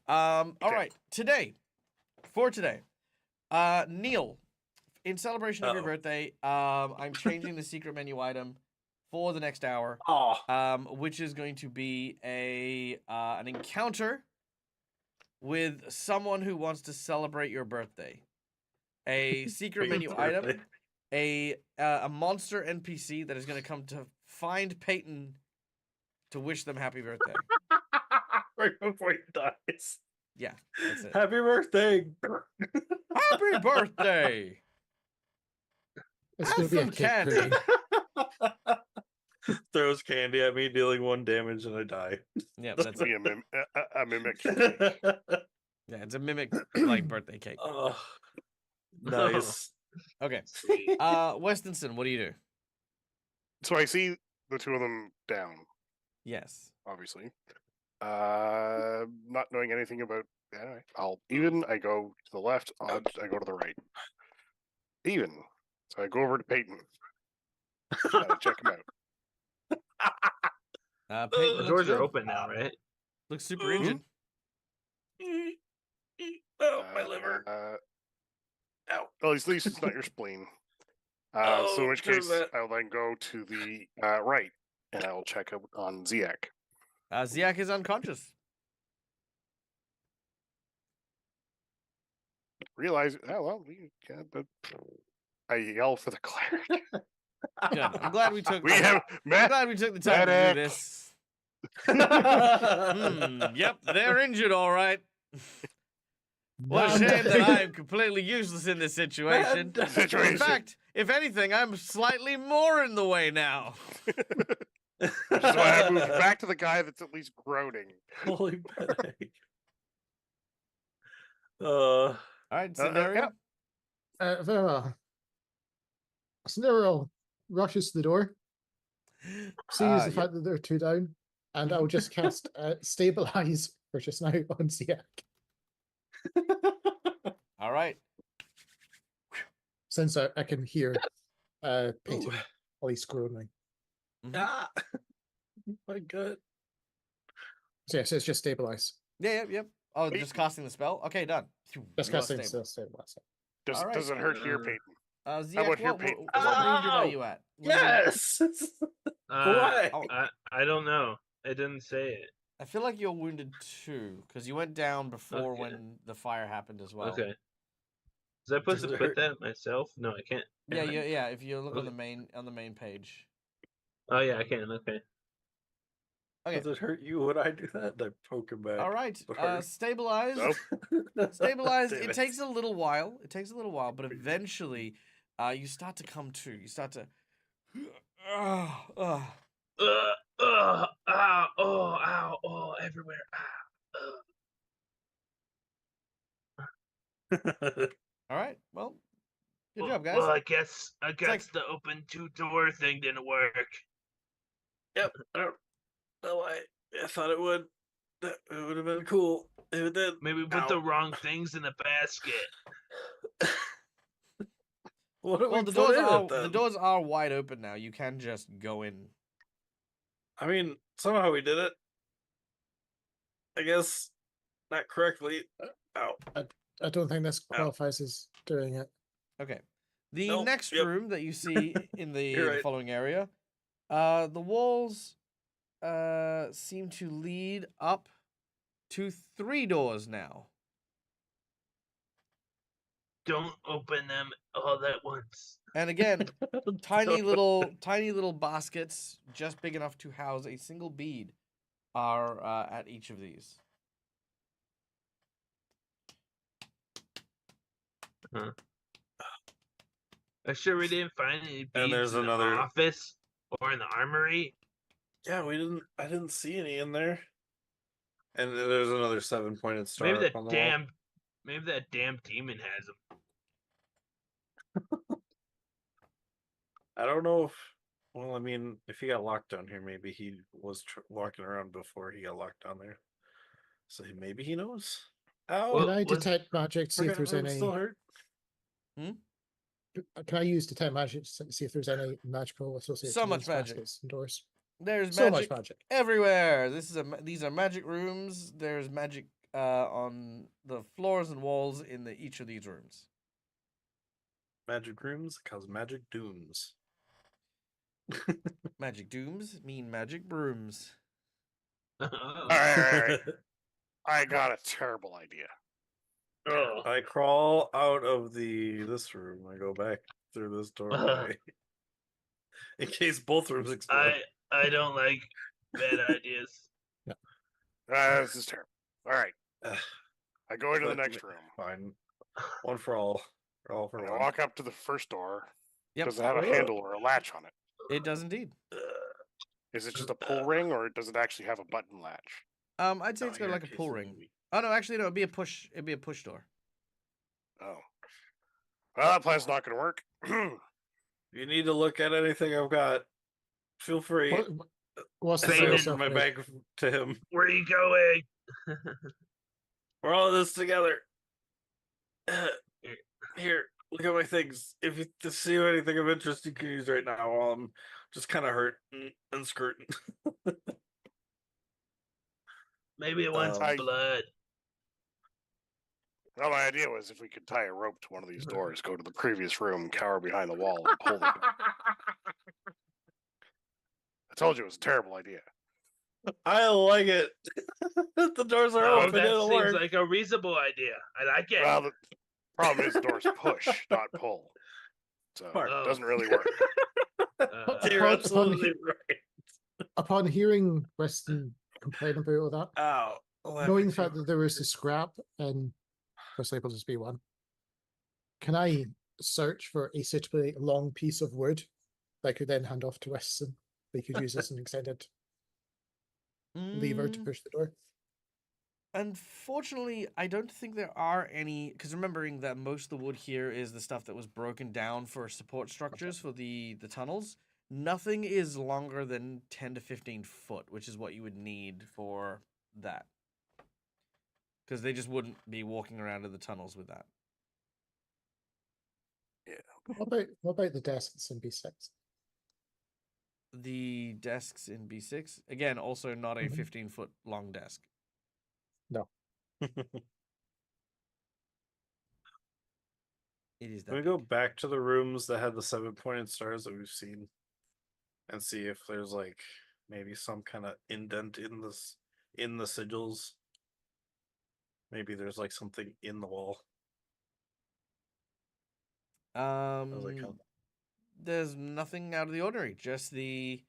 All right. For today, Neil, in celebration of your birthday, I'm changing the secret menu item for the next hour. Oh. Which is going to be an encounter with someone who wants to celebrate your birthday. A secret menu item, a monster NPC that is going to come to find Peyton to wish them happy birthday. Right before he dies. Yeah, that's it. Happy birthday! Happy birthday! It's going to be a some cake candy. party. Throws candy at me, dealing 1 damage, and I die. Yeah, that's Be it. a mimic. Yeah, it's a mimic like birthday cake. Oh, nice. Okay. Sweet. Westonson, what do you do? So I see the 2 of them down, Yes. obviously. Not not knowing anything about. Anyway, I'll even. I go to the left. Odd. I go to the right. Even. So I go over to Peyton. And I check him out. Peyton The looks doors are good. open now, right? Looks super injured. Oh, my liver. Ow. Well, at least it's not your spleen. So Oh, in which there's case, that. I'll then go to the right, and I will check out on Ziak. Ziak is unconscious. Realize, oh well, I yell for the cleric. Good. I'm glad we took. We have I'm glad we took the time to do medic. this. Yep, they're injured, all right. What a shame that I am completely useless in this situation. In fact, if anything, I'm slightly more in the way now. Which is why I moved back to the guy that's at least groaning. Holy medic. All right, Cinderia. Very well. Cinderia rushes to the door, sees the fact that there are two down, and I'll just cast Stabilize for just now on Ziak. All right. Since I can hear Peyton at least groaning. Ah, my god. So yes, it's just Stabilize. Yeah, yep. Oh, just casting the spell? Okay, done. Just You are casting stable. Stabilize. Does All right. it hurt here, Peyton? Ziak, about here, what Peyton? wounded are you at? What is it? Yes. Why? Oh. I don't know. I didn't say it. I feel like you're wounded too, because you went down before Okay. when the fire happened as well. Okay. Was I supposed Does to it put hurt? that myself? No, I can't. Yeah, Can I? yeah. If you look on Okay. the main page. Oh yeah, I can. Okay. Okay. Does it hurt you when I do that? I poke him back. All right. Hard. Stabilize. Nope. Stabilize. Damn It takes a little while. It takes a little while, but eventually, you start to come to. You start to. Ow, oh, everywhere. All right. Well, good job, guys. Well, I guess like- the open two-door thing didn't work. Yep. I don't know why. I thought it would. That it would have been cool if it did. Maybe we put the wrong things in the basket. What do Well, we the put doors in are it then? the doors are wide open now. You can just go in. I mean, somehow we did it. I guess not correctly. Ow. I don't think this qualifies as doing it. Okay. The Nope, next yep. room that you see in the You're right. following area, the walls seem to lead up to 3 doors now. Don't open them all at once. And again, tiny little baskets just big enough to house a single bead are at each of these. I'm sure we didn't find any beads there's in another- the office or in the armory. Yeah, we didn't. I didn't see any in there. And there's another 7-pointed star. Maybe up on the wall. that damn demon has them. I don't know if. Well, I mean, if he got locked down here, maybe he was walking around before he got locked down there. So maybe he knows. Ow! Well, Can I was- detect magic? See if there's I'm any. still hurt. Can I use detect magic to see if there's any magical associated? So to much these magic. baskets and doors? There's So magic much magic. everywhere. These are magic rooms. There's magic on the floors and walls in each of these rooms. Magic rooms cause magic dooms. Magic dooms mean magic brooms. All right. I got a terrible idea. Oh. I crawl out of this room. I go back through this doorway. In case both rooms explode. I don't like bad ideas. This is terrible. All right. I go into the next room. Fine. One for all. All for And I one. walk up to the first door. Yep. Does it have a handle or a latch on it? It does indeed. Is it just a pull ring, or does it actually have a button latch? I'd say Oh, it's got you're like a pull kissing ring. me. Oh no, actually no, it'd be a push. It'd be a push door. Oh. Well, that plan's not going to work. If you need to look at anything I've got, feel free. What's the As I Satan. source open of my it? bag to him. Where are you going? We're all in this together. Here, look at my things. If you see anything of interest, you can use right now while I'm just kind of hurt and skirting. Maybe it wants I- blood. Well, my idea was if we could tie a rope to one of these doors, go to the previous room, cower behind the wall, and pull the door. I told you it was a terrible idea. I like it. The doors are No, open. that It'll seems work. like a reasonable idea. I like it. Well, the problem is the doors push, not pull. So Smart. it doesn't really work. You're Upon- absolutely right. Upon hearing Weston complain about all that, Ow. knowing the fact that there was a scrap in First Labels B1, can I search for a suitably long piece of wood that I could then hand off to Weston? They could use as an extended lever to push the door. Unfortunately, I don't think there are any, because remembering that most of the wood here is the stuff that was broken down for support structures for the tunnels. Nothing is longer than 10 to 15 foot, which is what you would need for that. Because they just wouldn't be walking around in the tunnels with that. What about the desks in B6? The desks in B6, again, also not a Mhm. 15-foot long desk. No. It is that Can we go big. back to the rooms that had the 7-pointed stars that we've seen and see if there's like maybe some kind of indent in the sigils? Maybe there's like something in the wall. There's nothing out of the ordinary, just the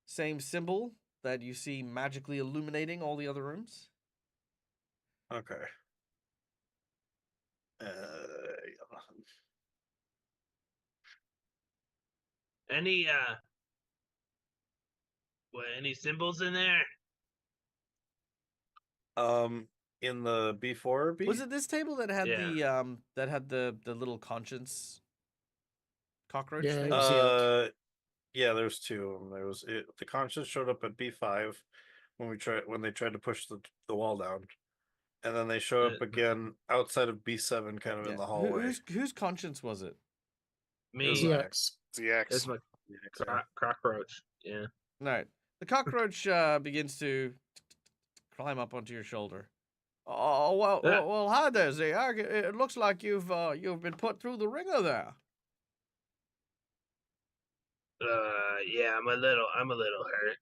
same symbol that you see magically illuminating all the other rooms. Okay. Any any symbols in there? In the B4 B? Was it this table that had Yeah. the little conscience cockroach Yeah, thing? it was Yeah, there's two of them. There was the conscience showed up at B5 when they tried to push the wall down, and then they showed up again outside of B7, kind of in the hallway. Whose conscience was it? Me. ZX. It's ZX. my cockroach. Yeah. Right. The cockroach begins to climb up onto your shoulder. Oh well, hi there, Ziak. It looks like you've been put through the ringer there. Yeah, I'm a little hurt.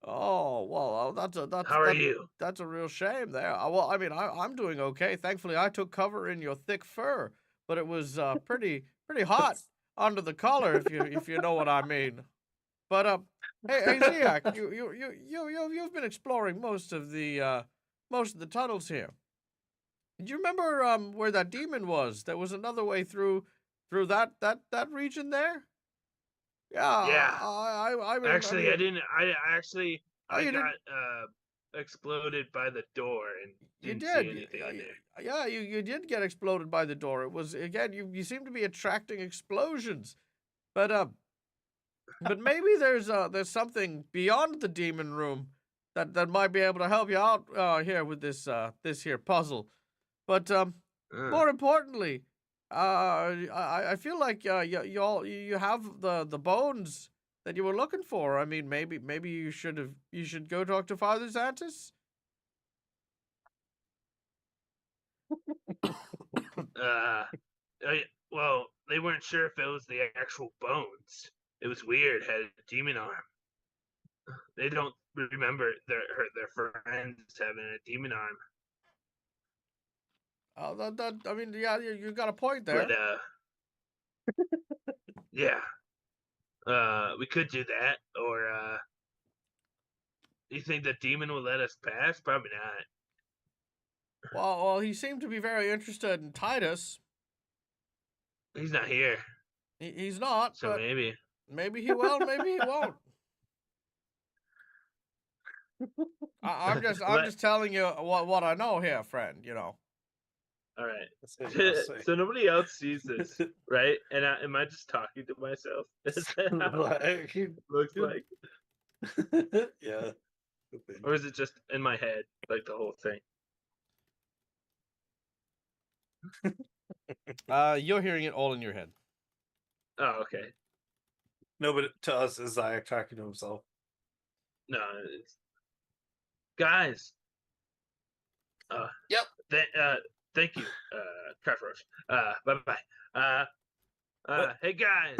Oh well, How are you? That's a real shame there. Well, I mean, I'm doing okay. Thankfully, I took cover in your thick fur, but it was pretty hot under the collar, if you know what I mean. But hey Ziak, you've been exploring most of the tunnels here. Do you remember where that demon was? There was another way through that region there. Yeah. I mean, Actually, I didn't. Oh, you got exploded by the door and You didn't did. see anything in there. Yeah, you did get exploded by the door. It was again. You seem to be attracting explosions, but maybe there's something beyond the demon room that might be able to help you out here with this here puzzle. But more importantly, I feel like you have the bones that you were looking for. I mean, maybe you should go talk to Father Xantus. Well, they weren't sure if it was the actual bones. It was weird. Had a demon arm. They don't remember their friends having a demon arm. I mean, yeah, you got a point there. But yeah. We could do that, or you think the demon will let us pass? Probably not. Well, he seemed to be very interested in Titus. He's not here, He's not, so but maybe he will, maybe he won't. I'm just telling you what I know here, friend. You know. All right. So nobody else sees this, right? And am I just talking to myself? Is that how it looks like? Yeah. Or is it just in my head, like the whole thing? You're hearing it all in your head. Oh, okay. No, but to us, is Zayak talking to himself? No, it's... guys. Yep. Thank you, Craftrush. Bye bye. Hey guys.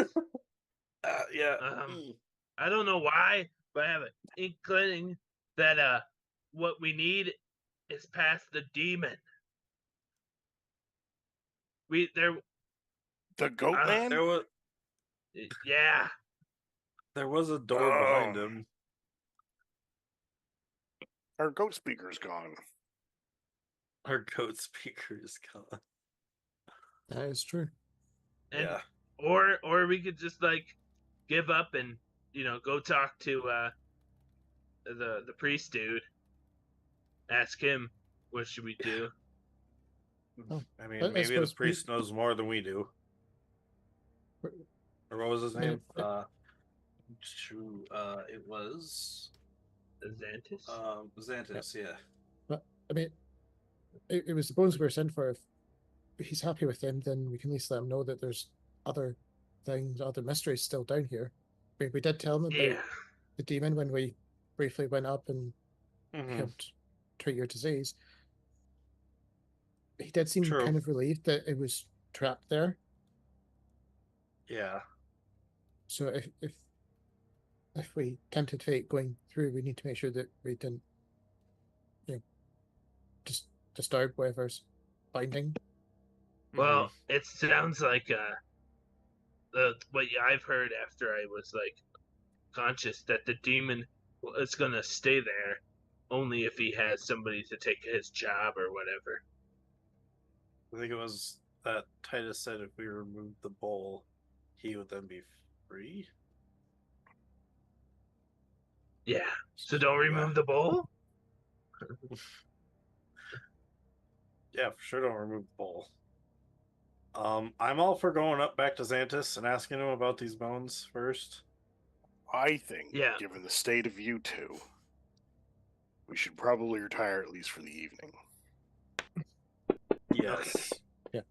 Yeah. I don't know why, but I have an inkling that what we need is past the demon. The goat man? Yeah. There was a door behind Oh. him. Our goat speaker's gone. Our goat speaker is gone. That is true. And, Yeah. Or we could just like give up and go talk to the priest dude. Ask him what should we do. Oh, I mean, I maybe the suppose we- priest knows more than we do. Or what was his I mean, name? It was Xantis? Xantis. Yeah. But I mean, it was the bones we were sent for. If he's happy with them, then we can at least let him know that there's other things, other mysteries still down here. We did tell him about Yeah. the demon when we briefly went up and Mhm. helped treat your disease. He did seem True. kind of relieved that it was trapped there. Yeah. So if we tempted fate going through, we need to make sure that we didn't, just disturb whatever's binding. Well, it sounds like what I've heard after I was like conscious that the demon is gonna stay there only if he has somebody to take his job or whatever. I think it was that Titus said if we removed the bowl, he would then be free. Yeah. So don't remove the bowl? Yeah, for sure. Don't remove the bowl. I'm all for going up back to Xantis and asking him about these bones first. I think, Yeah. given the state of you two, we should probably retire at least for the evening. Yes. Yeah.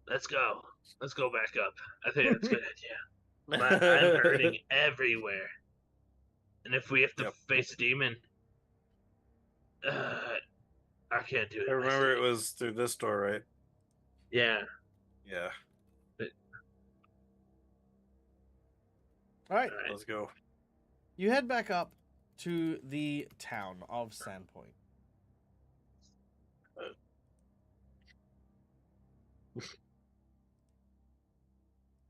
Let's go. Let's go back up. I think that's a good idea. I'm hurting everywhere. And if we have to Yep. face a demon, I can't do it. I remember it was through this door, right? Yeah. Yeah. All right. All right. Let's go. You head back up to the town of Sandpoint.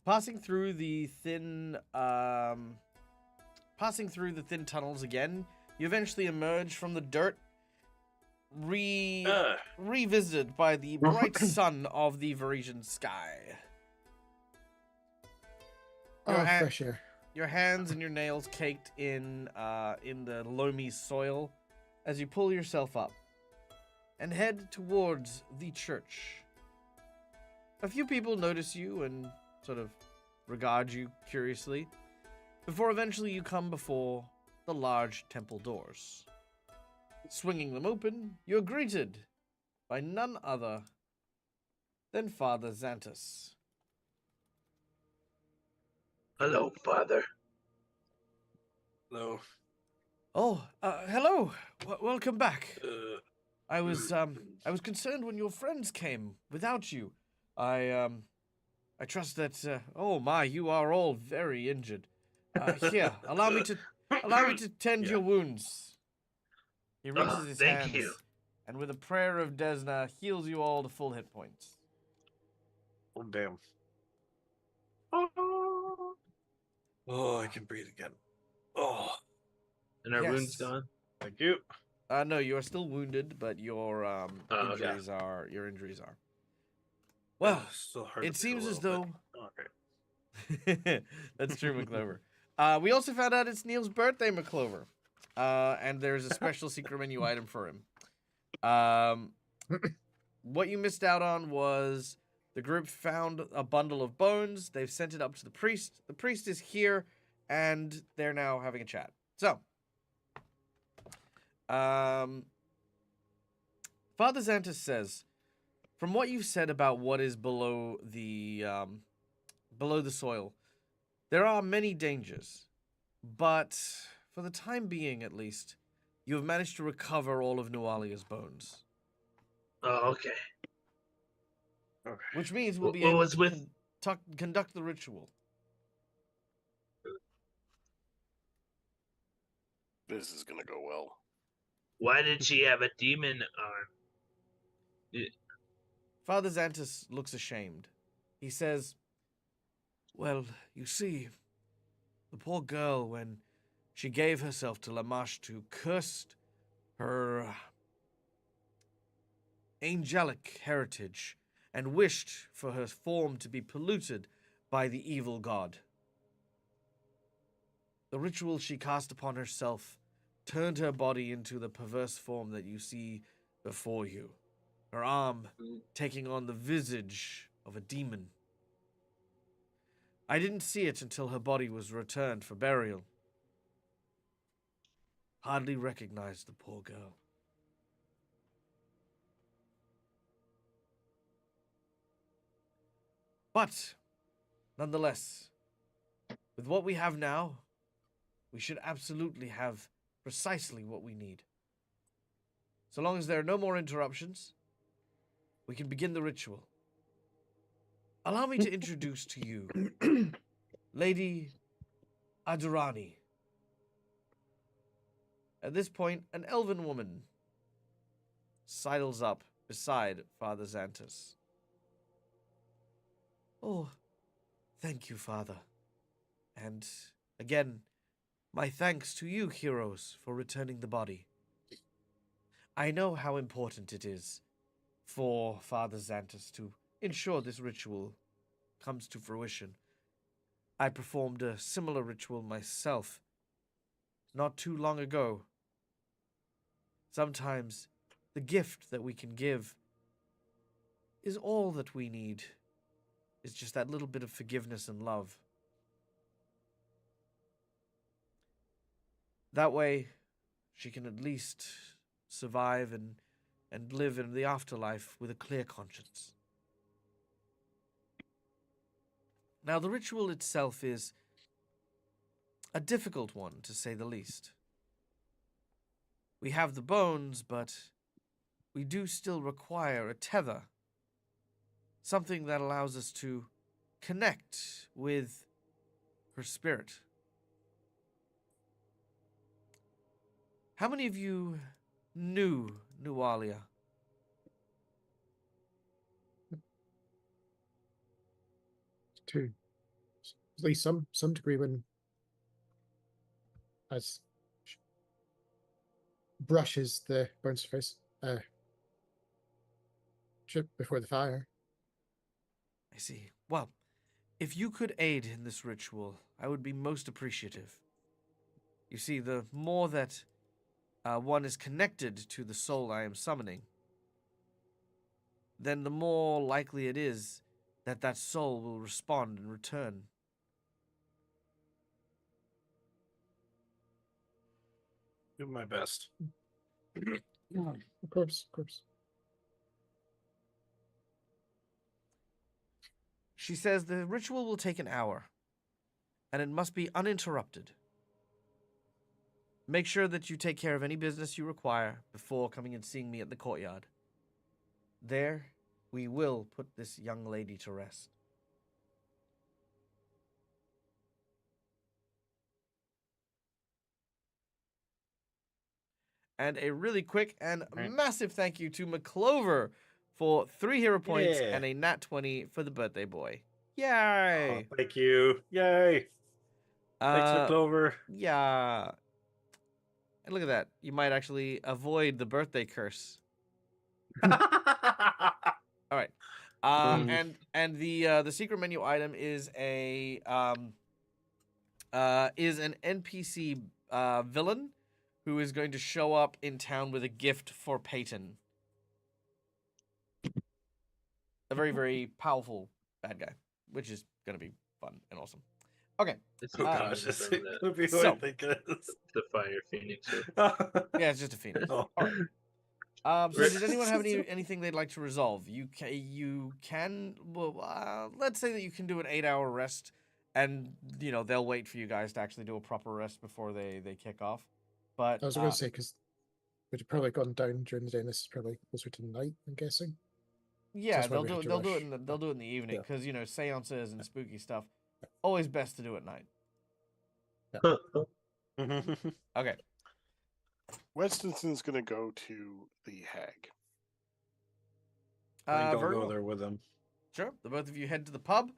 Passing through the thin tunnels again, you eventually emerge from the dirt, revisited by the bright sun of the Varisian sky. Oh, Your hand- fresh air. Your hands and your nails caked in the loamy soil as you pull yourself up and head towards the church. A few people notice you and sort of regard you curiously, before eventually you come before the large temple doors. Swinging them open, you're greeted by none other than Father Xantus. Hello, Father. No. Oh, hello. Welcome back. I was concerned when your friends came without you. I trust that. Oh my, you are all very injured. Here, allow me to tend your wounds. He raises his thank hands, you. and with a prayer of Desna, heals you all to full hit points. Oh, damn. Oh, I can breathe again. Oh, And our Yes. wounds gone. thank you. No, you are still wounded, but your okay. injuries are. Well, Still hard it to breathe a seems as little though bit. Okay. that's true, McClover. We also found out it's Neil's birthday, McClover, and there's a special secret menu item for him. What you missed out on was the group found a bundle of bones. They've sent it up to the priest. The priest is here, and they're now having a chat. So, Father Xantus says, from what you've said about what is below the soil, there are many dangers, but for the time being, at least, you have managed to recover all of Nualia's bones, Oh, okay. Okay. which means we'll be What able was to with- conduct the ritual. This is gonna go well. Why did she have a demon arm? Father Xantus looks ashamed. He says, well, you see, the poor girl, when she gave herself to Lamashtu, cursed her angelic heritage and wished for her form to be polluted by the evil god. The ritual she cast upon herself turned her body into the perverse form that you see before you, her arm taking on the visage of a demon. I didn't see it until her body was returned for burial. Hardly recognized the poor girl. But, nonetheless, with what we have now, we should absolutely have precisely what we need. So long as there are no more interruptions, we can begin the ritual. Allow me to introduce to you Lady Adarani. At this point, an elven woman sidles up beside Father Xantus. Oh, thank you, Father. And again, my thanks to you, heroes, for returning the body. I know how important it is for Father Xantus to ensure this ritual comes to fruition. I performed a similar ritual myself not too long ago. Sometimes the gift that we can give is all that we need. It's just that little bit of forgiveness and love. That way, she can at least survive and live in the afterlife with a clear conscience. Now, the ritual itself is a difficult one, to say the least. We have the bones, but we do still require a tether. Something that allows us to connect with her spirit. How many of you knew Nualia? To at least some degree when as brushes the burnt surface before the fire. I see. Well, if you could aid in this ritual, I would be most appreciative. You see, the more that one is connected to the soul I am summoning, then the more likely it is that that soul will respond and return. Do my best. Of course, of course. She says the ritual will take an hour, and it must be uninterrupted. Make sure that you take care of any business you require before coming and seeing me at the courtyard. There, we will put this young lady to rest. And a really quick and massive thank you to McClover for 3 hero points Yeah. and a nat 20 for the birthday boy. Yay! Oh, thank you. Yay. Thanks, McClover. Yeah. And look at that. You might actually avoid the birthday curse. All right. And the secret menu item is an NPC villain who is going to show up in town with a gift for Peyton. A very, very powerful bad guy, which is going to be fun and awesome. Okay. It's Oh the Uh, gosh, demon is from it gonna be what so- I think it is? the fire phoenix. Yeah, it's just a phoenix. Oh. All right. So Right. does anyone have anything they'd like to resolve? You can well, let's say that you can do an 8-hour rest, and they'll wait for you guys to actually do a proper rest before they kick off. But I was going to say, because we'd have probably gone down during the day, and this is probably closer to night, I'm guessing. yeah, that's why they'll we do had it. to They'll do it. rush. They'll do it in the evening Yeah. because seances and spooky stuff. Always best to do at night. Okay. Westinson's gonna go to the hag. I think I'll Very go well. there with him. Sure. The both of you head to the pub.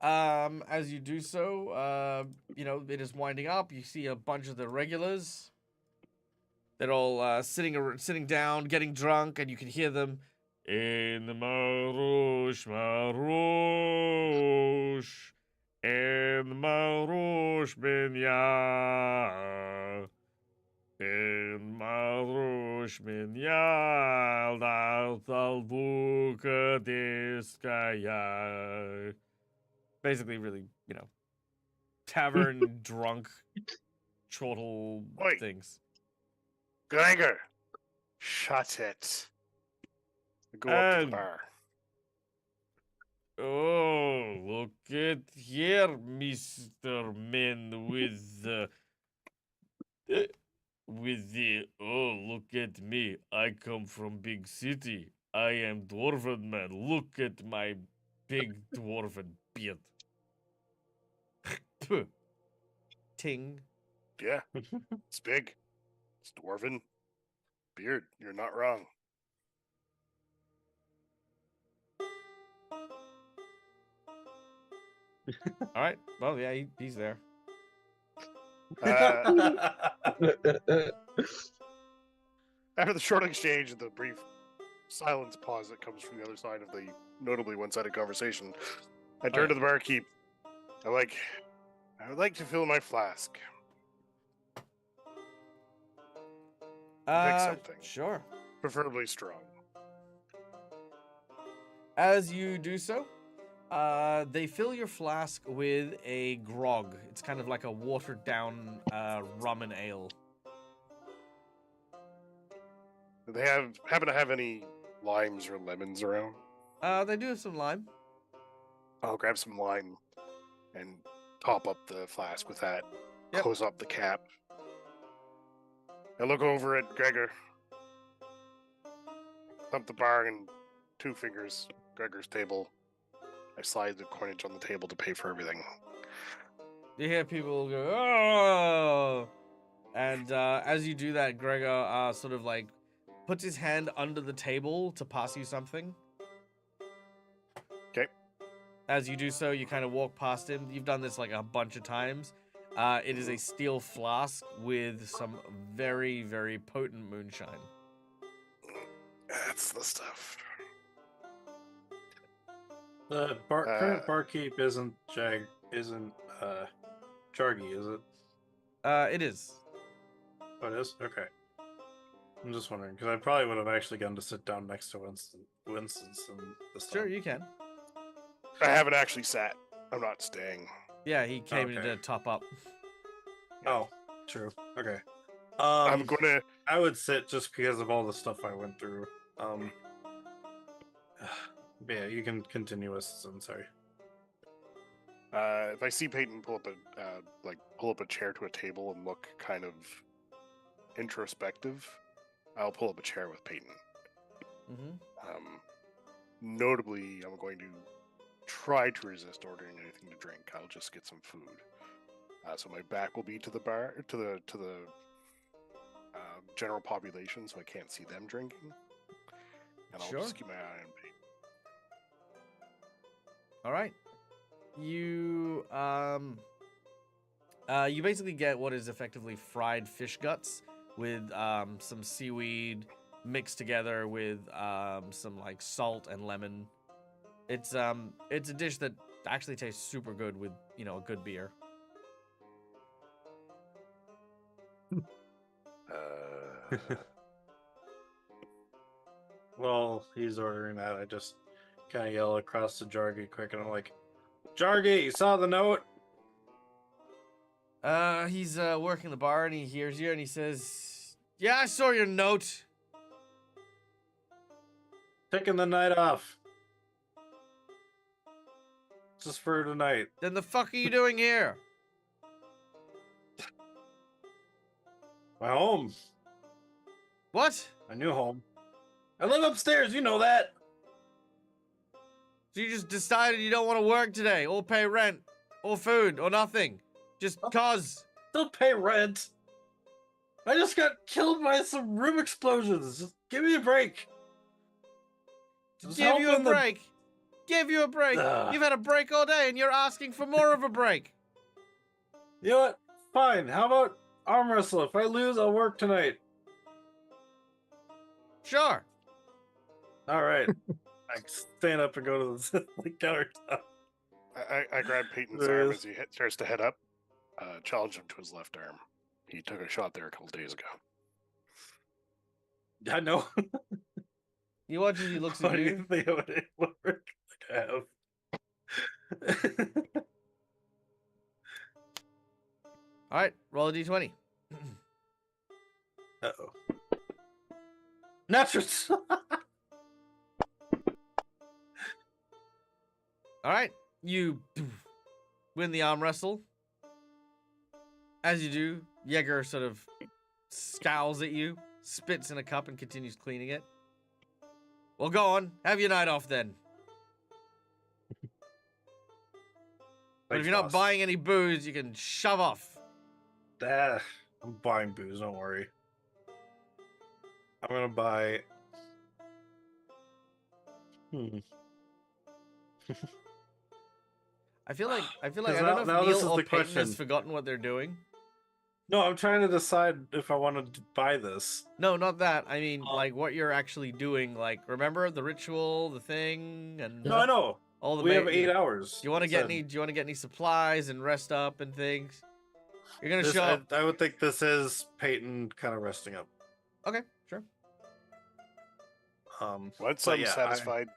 As you do so, it is winding up. You see a bunch of the regulars. They're all sitting down, getting drunk, and you can hear them. In the Marouche, Marouche, in the Marouche, Minyal, in Marouche, Minyal, Dal Buca Discaya. Basically, really, tavern drunk, chortle Oi. things. Gregor, shut it. Go up to the And- bar. Oh, look at here, Mr. Men oh, look at me. I come from big city. I am dwarven man. Look at my big dwarven beard. Puh. Ting. Yeah, it's big. It's dwarven. Beard, you're not wrong. All right. Well, yeah, he's there. After the short exchange and the brief silence pause that comes from the other side of the notably one-sided conversation, I turn yeah. to the barkeep. I would like to fill my flask. Pick something. Sure. Preferably strong. As you do so, they fill your flask with a grog. It's kind of like a watered down rum and ale. Do they happen to have any limes or lemons around? They do have some lime. I'll grab some lime and top up the flask with that. Yep. Close up the cap. I look over at Gregor. Thump the bar and 2 fingers. Gregor's table. I slide the coinage on the table to pay for everything. You hear people go, oh! And as you do that, Gregor sort of like puts his hand under the table to pass you something. Okay. As you do so, you kind of walk past him. You've done this like a bunch of times. It is a steel flask with some very, very potent moonshine. That's the stuff. The current barkeep isn't Jargy, is it? It is. Oh, it is? Okay. I'm just wondering, because I probably would have actually gone to sit down next to Winston this time. Sure, you can. I haven't actually sat. I'm not staying. Yeah, he came in Okay. to top up. Oh, true. Okay. I'm gonna. I would sit just because of all the stuff I went through. Yeah, you can continue, Winston. Sorry. If I see Peyton pull up a chair to a table and look kind of introspective, I'll pull up a chair with Peyton. Mm-hmm. Notably, I'm going to try to resist ordering anything to drink. I'll just get some food. So my back will be to the bar, to the general population, so I can't see them drinking. And I'll Sure. just keep my eye on Peyton. All right. You you basically get what is effectively fried fish guts with some seaweed mixed together with some like salt and lemon. It's a dish that actually tastes super good with, a good beer. Well, he's ordering that. I just kind of yell across to Jargy quick, and I'm like, Jargy, you saw the note? He's working the bar and he hears you and he says, "Yeah, I saw your note." Taking the night off. Just for tonight. Then the fuck are you doing here? My home. What? My new home. I live upstairs, you know that. So you just decided you don't want to work today, or pay rent, or food, or nothing? Just cause? Don't pay rent. I just got killed by some room explosions. Just give me a break. Just Give you a helping the- break. Give you a break. Ugh. You've had a break all day and you're asking for more of a break. You know what? Fine. How about arm wrestle? If I lose, I'll work tonight. Sure. All right. I stand up and go to the countertop. I grab Peyton's There arm is. as he starts to head up, challenge him to his left arm. He took a shot there a couple days ago. I know. He watches, he looks What at do you. you think of it? What work I have? All right, roll a d20. Uh-oh. Naturals. All right, you win the arm wrestle. As you do, Jaeger sort of scowls at you, spits in a cup, and continues cleaning it. Well, go on. Have your night off then. But if Thanks, you're not boss. buying any booze, you can shove off. Ah, I'm buying booze, don't worry. I'm gonna buy. I feel like I Because don't know now if this Neil is or the Peyton has question. forgotten what they're doing. No, I'm trying to decide if I want to buy this. No, not that. I mean, Oh. like what you're actually doing. Like, remember the ritual, the thing, and No, I know. all the. We have ma- 8 hours. Do you want to it get said. any? Do you want to get any supplies and rest up and things? You're gonna This- show up. I would think this is Peyton kind of resting up. Okay, sure. Once but I'm yeah, satisfied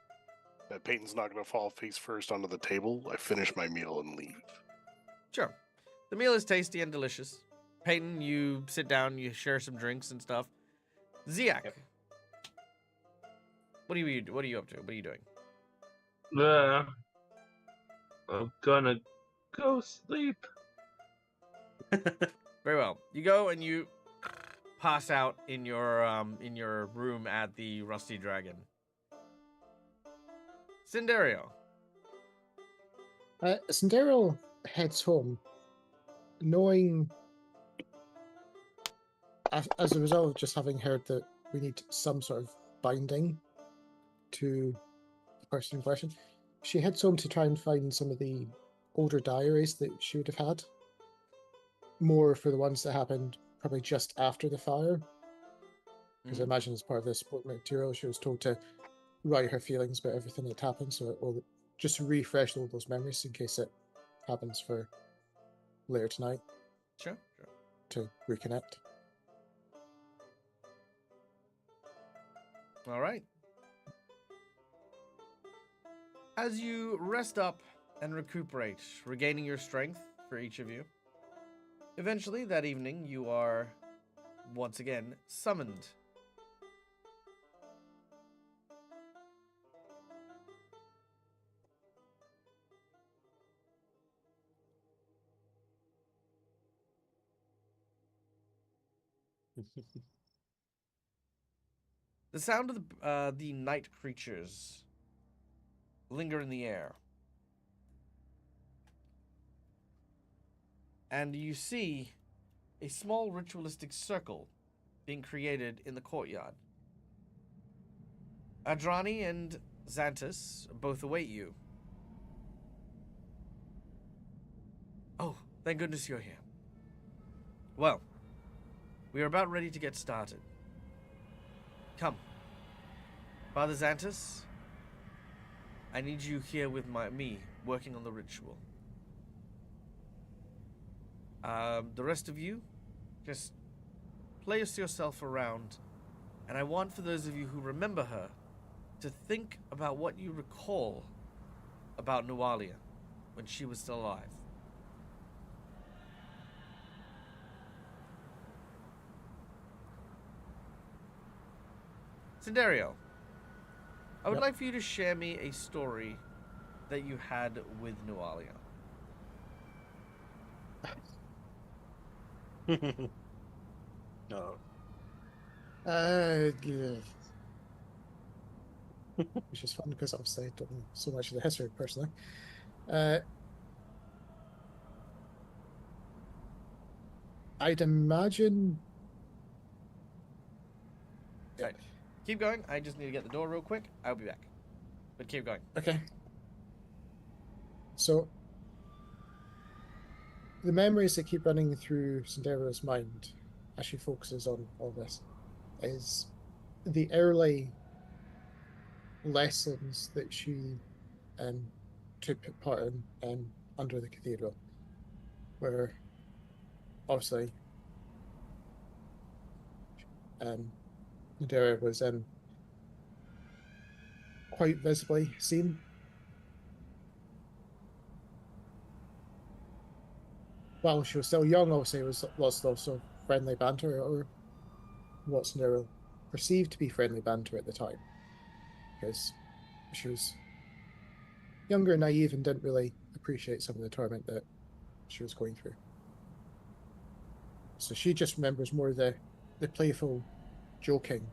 that Peyton's not going to fall face first onto the table, I finish my meal and leave. Sure. The meal is tasty and delicious. Peyton, you sit down, you share some drinks and stuff. Ziak, Yep. what are you up to? What are you doing? I'm gonna go sleep. Very well. You go and you pass out in your room at the Rusty Dragon. Cinderio. Sindero heads home, knowing, as a result of just having heard that we need some sort of binding to the person in question, she heads home to try and find some of the older diaries that she would have had. More for the ones that happened probably just after the fire. Because I Mhm. imagine as part of this support material, she was told to write her feelings about everything that happened, so it will just refresh all those memories in case it happens for later tonight Sure. to reconnect. All right. As you rest up and recuperate, regaining your strength for each of you, eventually that evening you are once again summoned. The sound of the night creatures linger in the air. And you see a small ritualistic circle being created in the courtyard. Adrani and Xantus both await you. Oh, thank goodness you're here. Well, we are about ready to get started. Come. Father Xantus, I need you here with me, working on the ritual. The rest of you, just place yourself around, and I want for those of you who remember her to think about what you recall about Nualia when she was still alive. Cinderio, I would Yep. like for you to share me a story that you had with Nualia. No. Yeah. Which is fun because obviously I don't know so much of the history personally. Uh, I'd imagine. Right. Keep going. I just need to get the door real quick. I'll be back. But keep going. Okay. So the memories that keep running through Cinderella's mind as she focuses on all this is the early lessons that she um, took part in under the cathedral, where obviously um, Nadera was quite visibly seen. While she was still young, obviously, it was lots of sort of friendly banter, or what's Nadera perceived to be friendly banter at the time, because she was younger, naive, and didn't really appreciate some of the torment that she was going through. So she just remembers more the playful, joking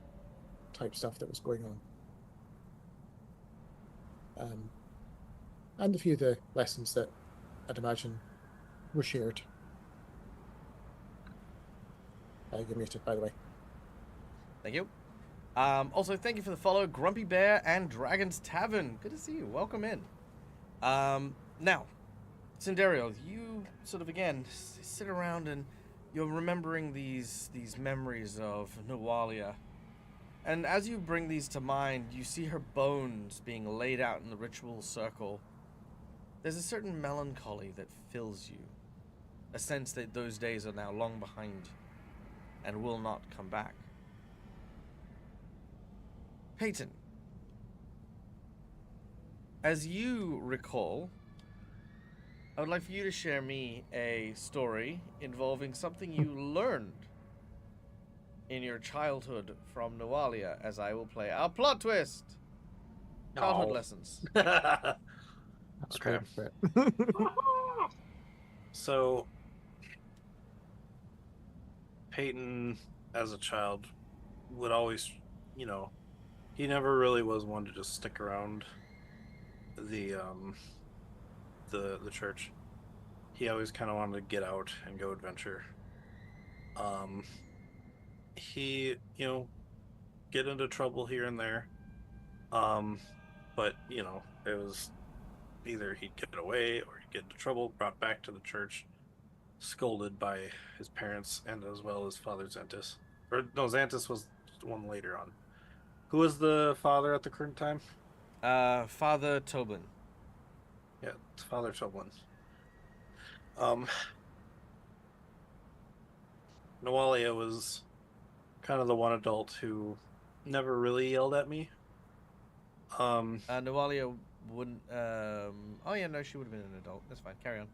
type stuff that was going on. And a few of the lessons that I'd imagine were shared. You're muted, by the way. Thank you. Also, thank you for the follow, Grumpy Bear and Dragon's Tavern. Good to see you. Welcome in. Now, Cinderio, you sort of again sit around and you're remembering these memories of Nualia. And as you bring these to mind, you see her bones being laid out in the ritual circle. There's a certain melancholy that fills you, a sense that those days are now long behind and will not come back. Peyton, as you recall, I would like for you to share me a story involving something you learned in your childhood from Nualia, as I will play our plot twist. Childhood No. lessons. That's Okay. great. So Peyton, as a child, would always, you know, he never really was one to just stick around the the church. He always kind of wanted to get out and go adventure. Um, he, get into trouble here and there. Um, but it was either he'd get away or he'd get into trouble, brought back to the church, scolded by his parents and as well as Father Xantus. Or no, Xantus was one later on. Who was the father at the current time? Father Tobin. Yeah, it's Father Toblin. Um, Noalia was kind of the one adult who never really yelled at me. Nualia wouldn't. Oh yeah, no, she would have been an adult. That's fine. Carry on.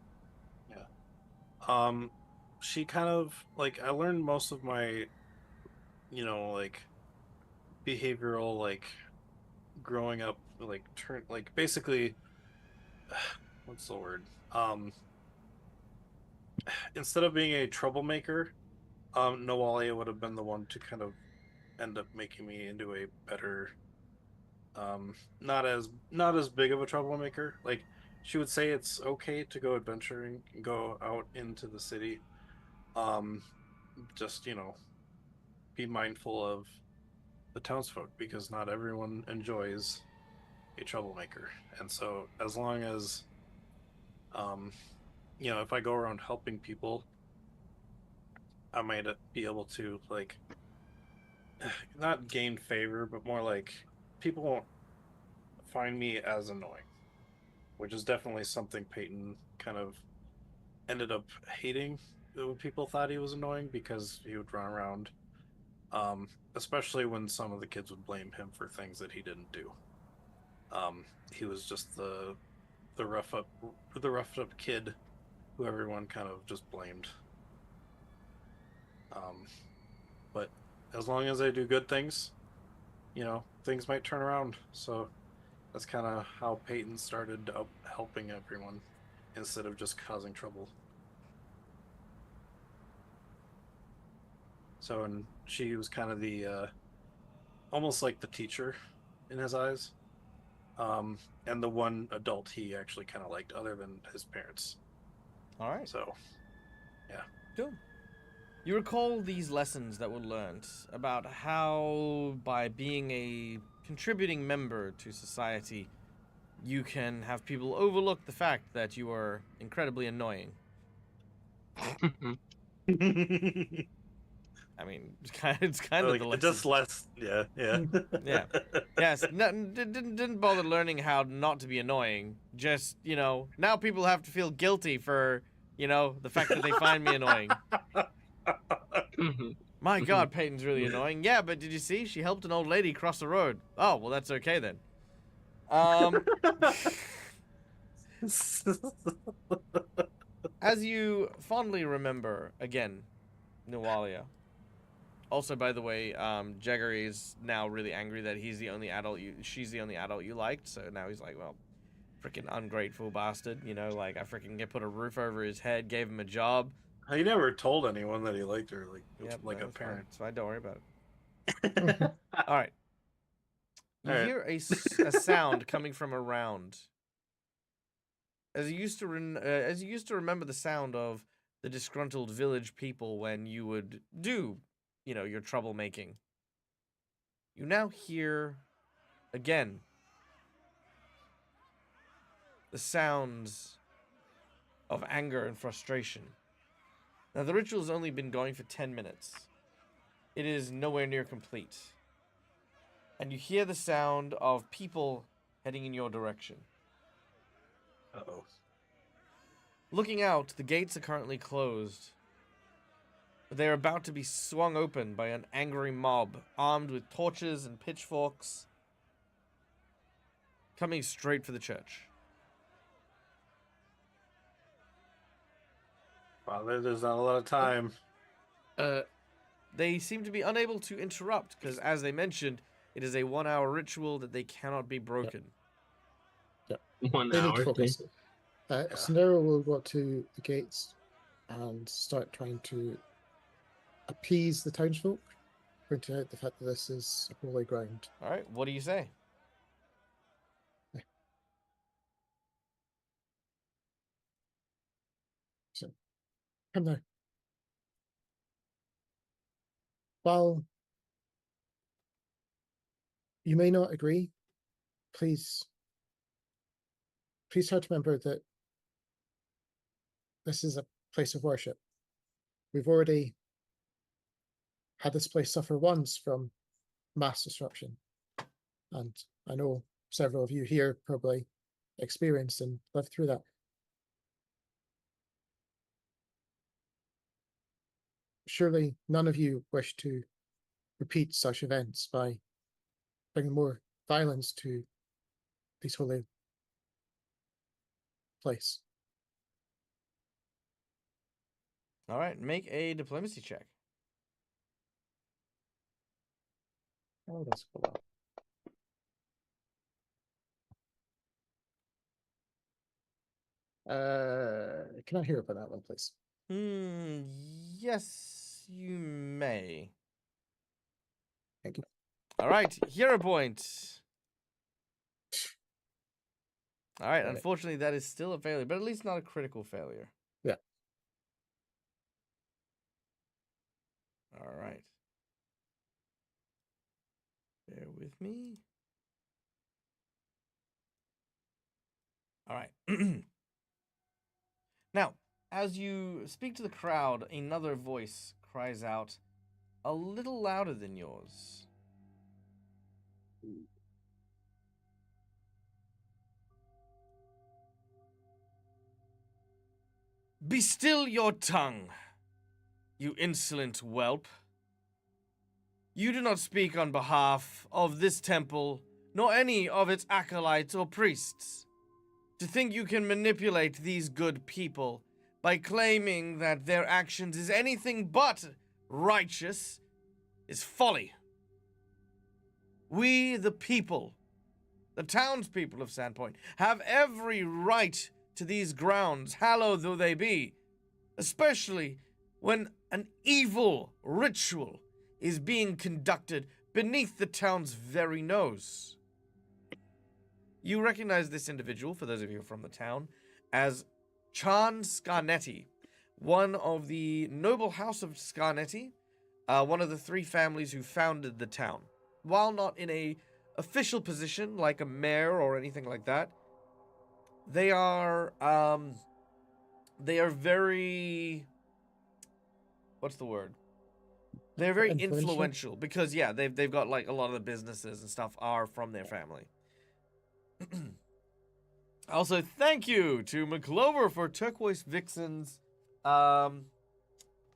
Yeah. She kind of like I learned most of my, like behavioral like growing up like turn like basically what's the word? Instead of being a troublemaker, Noalia would have been the one to kind of end up making me into a better not as big of a troublemaker. Like she would say it's okay to go adventuring and go out into the city. Um just, be mindful of the townsfolk because not everyone enjoys a troublemaker. And so as long as um if I go around helping people, I might be able to like not gain favor, but more like people won't find me as annoying, which is definitely something Peyton kind of ended up hating when people thought he was annoying because he would run around, especially when some of the kids would blame him for things that he didn't do. He was just the roughed up kid who everyone kind of just blamed. Um, but as long as I do good things, things might turn around. So that's kind of how Peyton started helping everyone instead of just causing trouble. So, and she was kind of the almost like the teacher in his eyes, and the one adult he actually kind of liked, other than his parents. All right. So, yeah. Cool. You recall these lessons that were learned about how, by being a contributing member to society, you can have people overlook the fact that you are incredibly annoying. I mean, it's kind of the lesson. Just less, yeah. Yeah. Yes. Didn't bother learning how not to be annoying. Just now people have to feel guilty for the fact that they find me annoying. My God, Peyton's really annoying. Yeah, but did you see? She helped an old lady cross the road. Oh, well, that's okay then. As you fondly remember, again, Nualia. Also, by the way, Jaggery is now really angry that she's the only adult you liked. So now he's like, well, freaking ungrateful bastard. Like I freaking put a roof over his head, gave him a job. He never told anyone that he liked her, Yep, like no, a parent. It's fine. Don't worry about it. All right. You All right. hear a sound coming from around. As you used to remember the sound of the disgruntled village people when you would do, your troublemaking. You now hear, again, the sounds of anger and frustration. Now, the ritual's only been going for 10 minutes. It is nowhere near complete. And you hear the sound of people heading in your direction. Uh-oh. Looking out, the gates are currently closed. But they are about to be swung open by an angry mob, armed with torches and pitchforks, coming straight for the church. Wow, there's not a lot of time. They seem to be unable to interrupt, because as they mentioned, it is a 1-hour ritual that they cannot be broken. Yep. 1 They need hour. to focus. Scenario will go to the gates and start trying to appease the townsfolk, pointing out the fact that this is holy ground. All right, what do you say? So, come now. While you may not agree, please try to remember that this is a place of worship. We've already had this place suffer once from mass disruption. And I know several of you here probably experienced and lived through that. Surely none of you wish to repeat such events by bringing more violence to this holy place. All right, make a diplomacy check. Oh, that's cool. Can I hear about that one, please? Yes, you may. Thank you. All right, hero point. All right, Got it. unfortunately, that is still a failure, but at least not a critical failure. Yeah. All right. Bear with me. All right. Now, as you speak to the crowd, another voice cries out, a little louder than yours. Be still your tongue, you insolent whelp. You do not speak on behalf of this temple, nor any of its acolytes or priests. To think you can manipulate these good people by claiming that their actions is anything but righteous is folly. We, the people, the townspeople of Sandpoint, have every right to these grounds, hallowed though they be, especially when an evil ritual is being conducted beneath the town's very nose. You recognize this individual, for those of you from the town, as Chan Scarnetti, one of the noble house of Scarnetti, one of the 3 families who founded the town. While not in a official position like a mayor or anything like that, they are very, what's the word? They're very influential because they've got like a lot of the businesses and stuff are from their family. Also, thank you to McClover for Turquoise Vixen's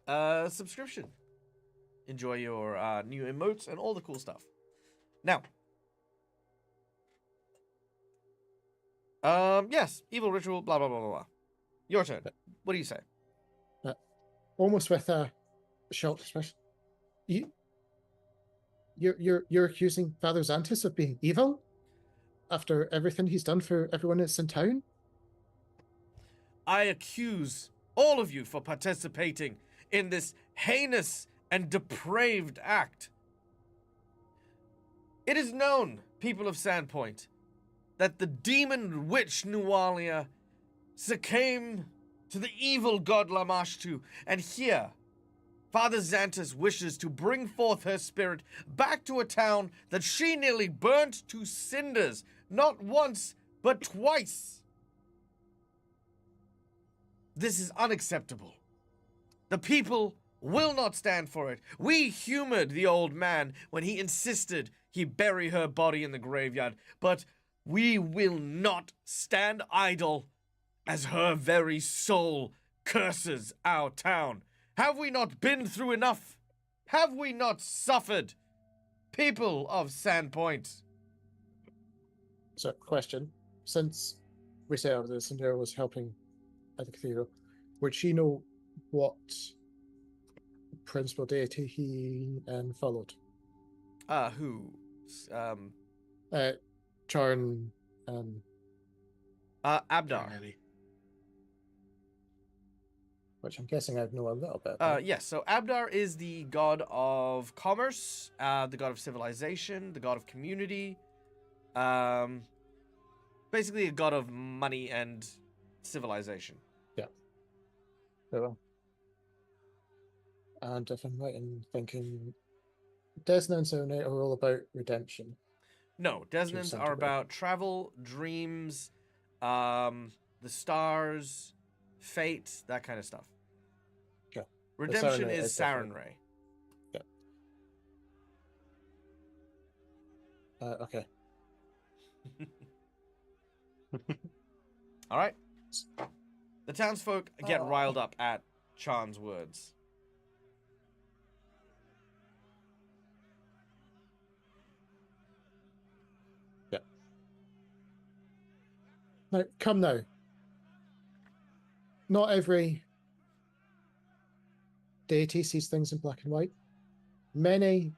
subscription. Enjoy your new emotes and all the cool stuff. Now, yes, evil ritual, blah blah blah blah blah. Your turn. What do you say? Almost with a shocked expression. You're accusing Father Xantus of being evil after everything he's done for everyone that's in town? I accuse all of you for participating in this heinous and depraved act. It is known, people of Sandpoint, that the demon witch Nualia succumbed to the evil god Lamashtu, and here, Father Xantus wishes to bring forth her spirit back to a town that she nearly burnt to cinders, not once, but twice. This is unacceptable. The people will not stand for it. We humored the old man when he insisted he bury her body in the graveyard, but we will not stand idle as her very soul curses our town. Have we not been through enough? Have we not suffered? People of Sandpoint. So, question. Since we said the Cinderella was helping at the cathedral, would she know what principal deity he followed? Who? Charn, Abdar. which I'm guessing I'd know a little bit about. Yes, so Abdar is the god of commerce, the god of civilization, the god of community, basically a god of money and civilization. Very well. And if I'm right in thinking, Desna and Serenade are all about redemption. No, Desnans some are degree. about travel, dreams, the stars, fate, that kind of stuff. Okay. Redemption Sarenrae is is different. Sarenrae. Okay. All right. The townsfolk get riled up at Chan's words. Now, come now. Not every deity sees things in black and white. Many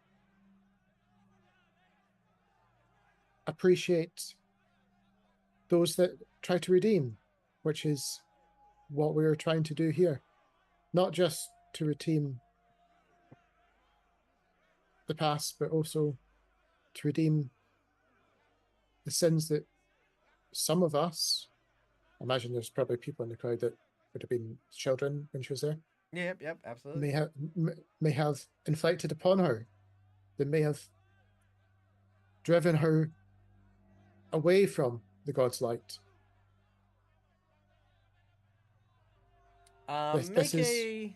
appreciate those that try to redeem, which is what we're trying to do here. Not just to redeem the past, but also to redeem the sins that some of us, I imagine there's probably people in the crowd that would have been children when she was there, Yep, absolutely. may have inflicted upon her, that may have driven her away from the God's light. This Let's is-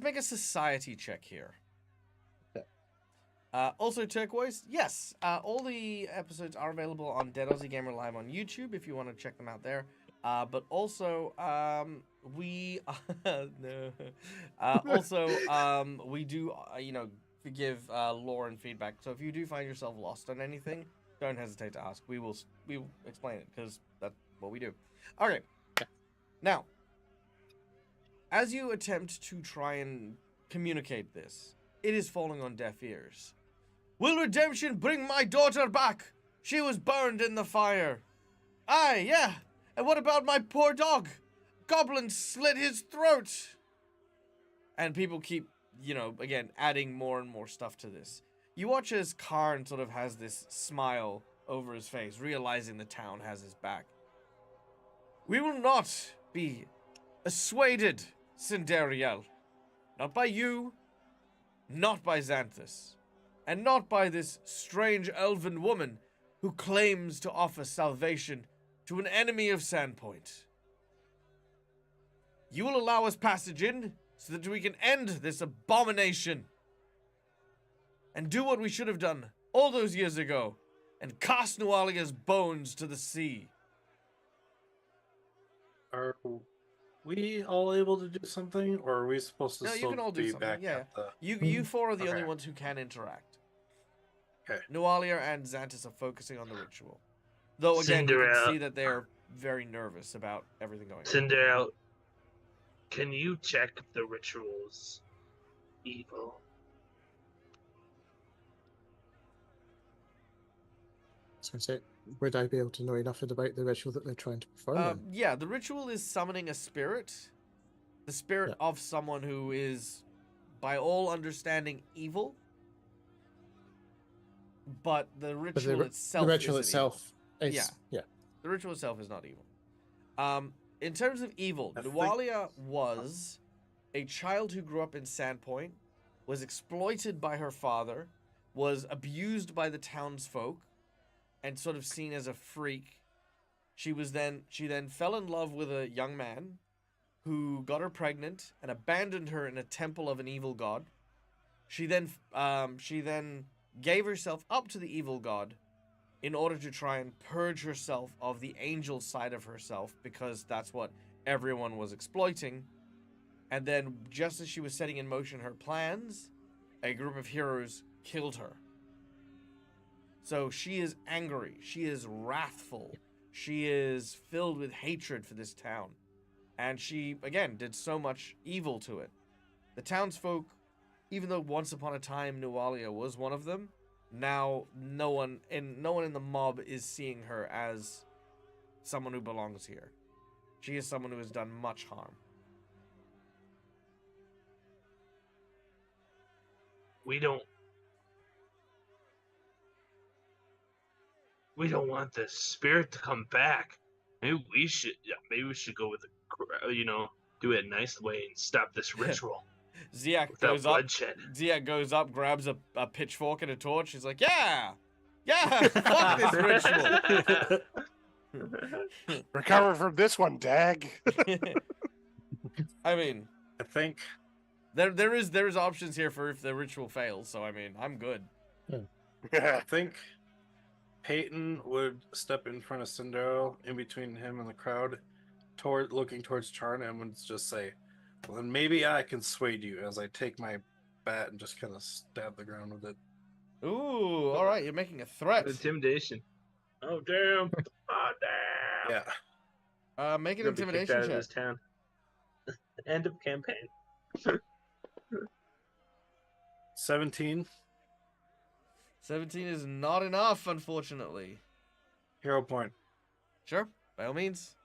make a society check here. Okay. Also, Turquoise, yes, all the episodes are available on Dead Aussie Gamer Live on YouTube if you want to check them out there. But also, we we do give lore and feedback. So if you do find yourself lost on anything, don't hesitate to ask. We will explain it because that's what we do. Okay. Now, as you attempt to try and communicate this, it is falling on deaf ears. Will redemption bring my daughter back? She was burned in the fire. Aye, yeah. And what about my poor dog? Goblins slit his throat. And people keep, again, adding more and more stuff to this. You watch as Karn sort of has this smile over his face, realizing the town has his back. We will not be assuaded, Cinderiel. Not by you, not by Xanthus, and not by this strange elven woman who claims to offer salvation to an enemy of Sandpoint. You will allow us passage in so that we can end this abomination and do what we should have done all those years ago and cast Nualia's bones to the sea. Are we all able to do something, or are we supposed to No, you still can all do be something, back yeah. at the... You four are the only Okay. ones who can interact. Okay. Nualia and Xanthus are focusing on the ritual. Though, again, you Cinderella. can see that they're very nervous about everything going on. Cinderella, can you check if the ritual's evil? I was going to say, would I be able to know enough about the ritual that they're trying to perform? Yeah, the ritual is summoning a spirit. The spirit of someone who is, by all understanding, evil. But the But ritual itself the ritual isn't evil. itself is... Yeah. The ritual itself is not evil. In terms of evil, I think- Nualia was a child who grew up in Sandpoint, was exploited by her father, was abused by the townsfolk, and sort of seen as a freak. She then fell in love with a young man who got her pregnant and abandoned her in a temple of an evil god. She then gave herself up to the evil god in order to try and purge herself of the angel side of herself, because that's what everyone was exploiting. And then, just as she was setting in motion her plans, a group of heroes killed her. So she is angry, she is wrathful, she is filled with hatred for this town. And she, again, did so much evil to it. The townsfolk, even though once upon a time Nualia was one of them, now no one in the mob is seeing her as someone who belongs here. She is someone who has done much harm. We don't want the spirit to come back. Maybe we should go with do it a nice way and stop this ritual Ziak without goes up. bloodshed. Ziak goes up, grabs a pitchfork and a torch. He's like, yeah, fuck this ritual. Recover from this one, Dag. I mean, I think there is options here for if the ritual fails. So I mean, I'm good. I think Peyton would step in front of Cinderella, in between him and the crowd, looking towards Charn, and would just say, "Well, then maybe I can sway you." As I take my bat and just kind of stab the ground with it. Ooh, all right, you're making a threat. Intimidation. Oh damn! Oh damn! Yeah. Make an You're gonna be kicked intimidation out of check. this town. End of campaign. 17 17 is not enough, unfortunately. hero point. Sure, by all means.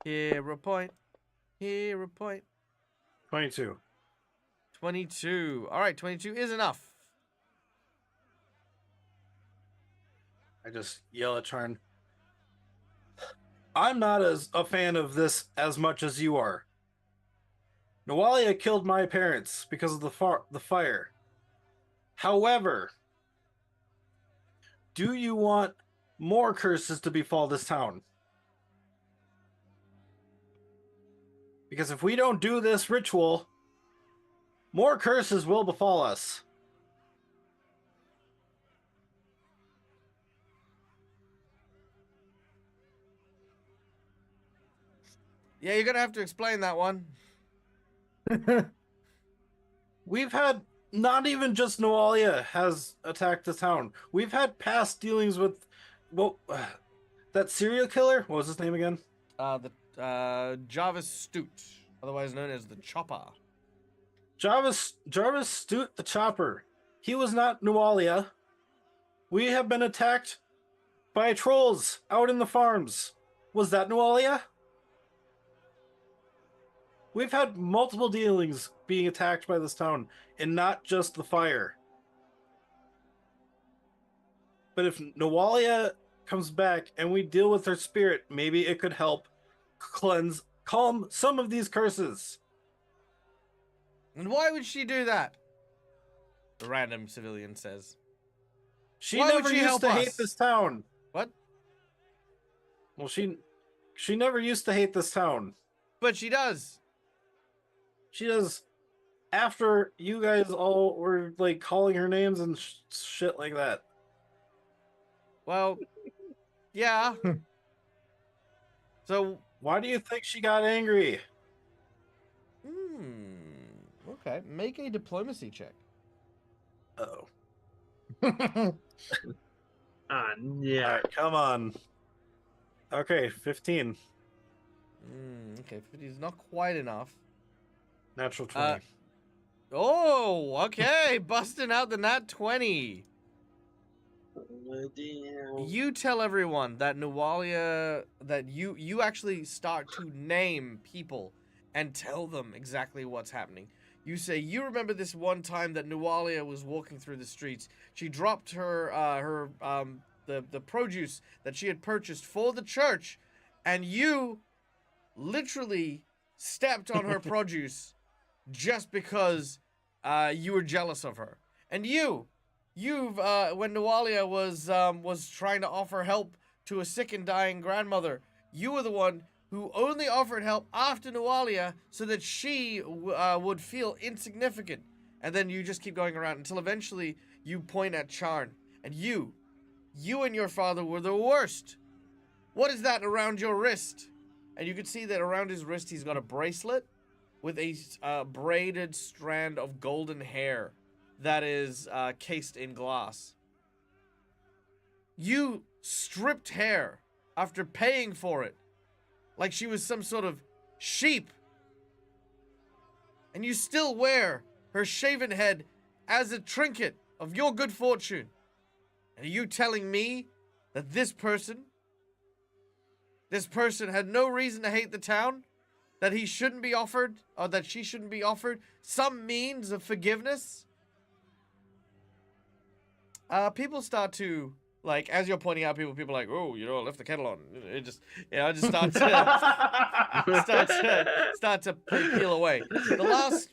Hero point. Hero point. 22. 22. All right, 22 is enough. I just yell at Charn. I'm not as a fan of this as much as you are. Nualia killed my parents because of the fire. However, do you want more curses to befall this town? Because if we don't do this ritual, more curses will befall us. Yeah, you're gonna have to explain that one. We've had not even just Nualia has attacked the town. We've had past dealings with that serial killer. What was his name again? Jarvis Stoot, otherwise known as the Chopper. Jarvis Stoot the Chopper. He was not Nualia. We have been attacked by trolls out in the farms. Was that Nualia? We've had multiple dealings being attacked by this town, and not just the fire. But if Nualia comes back and we deal with her spirit, maybe it could help calm some of these curses. And why would she do that? The random civilian says. She Why would never she used help to us? hate this town. What? Well, she never used to hate this town. But she does. She does after you guys all were like calling her names and shit like that. Well, yeah. So, Why do you think she got angry? okay. Make a diplomacy check. Uh-oh. Yeah. All right, come on. Okay, 15. Okay, 50 is not quite enough. Natural 20. Oh, okay. Busting out the nat 20. Damn. You tell everyone that Nualia, that you actually start to name people and tell them exactly what's happening. You say, you remember this one time that Nualia was walking through the streets. She dropped the produce that she had purchased for the church, and you literally stepped on her produce just because you were jealous of her. And you've when Nualia was trying to offer help to a sick and dying grandmother, you were the one who only offered help after Nualia so that she would feel insignificant. And then you just keep going around until eventually you point at Charn. And you and your father were the worst. What is that around your wrist? And you can see that around his wrist he's got a bracelet with a braided strand of golden hair that is cased in glass. You stripped hair after paying for it like she was some sort of sheep. And you still wear her shaven head as a trinket of your good fortune. And are you telling me that this person had no reason to hate the town? That he shouldn't be offered, or that she shouldn't be offered some means of forgiveness? People start to, like, as you're pointing out, people are like, oh, I left the kettle on. It just, just start to peel away. The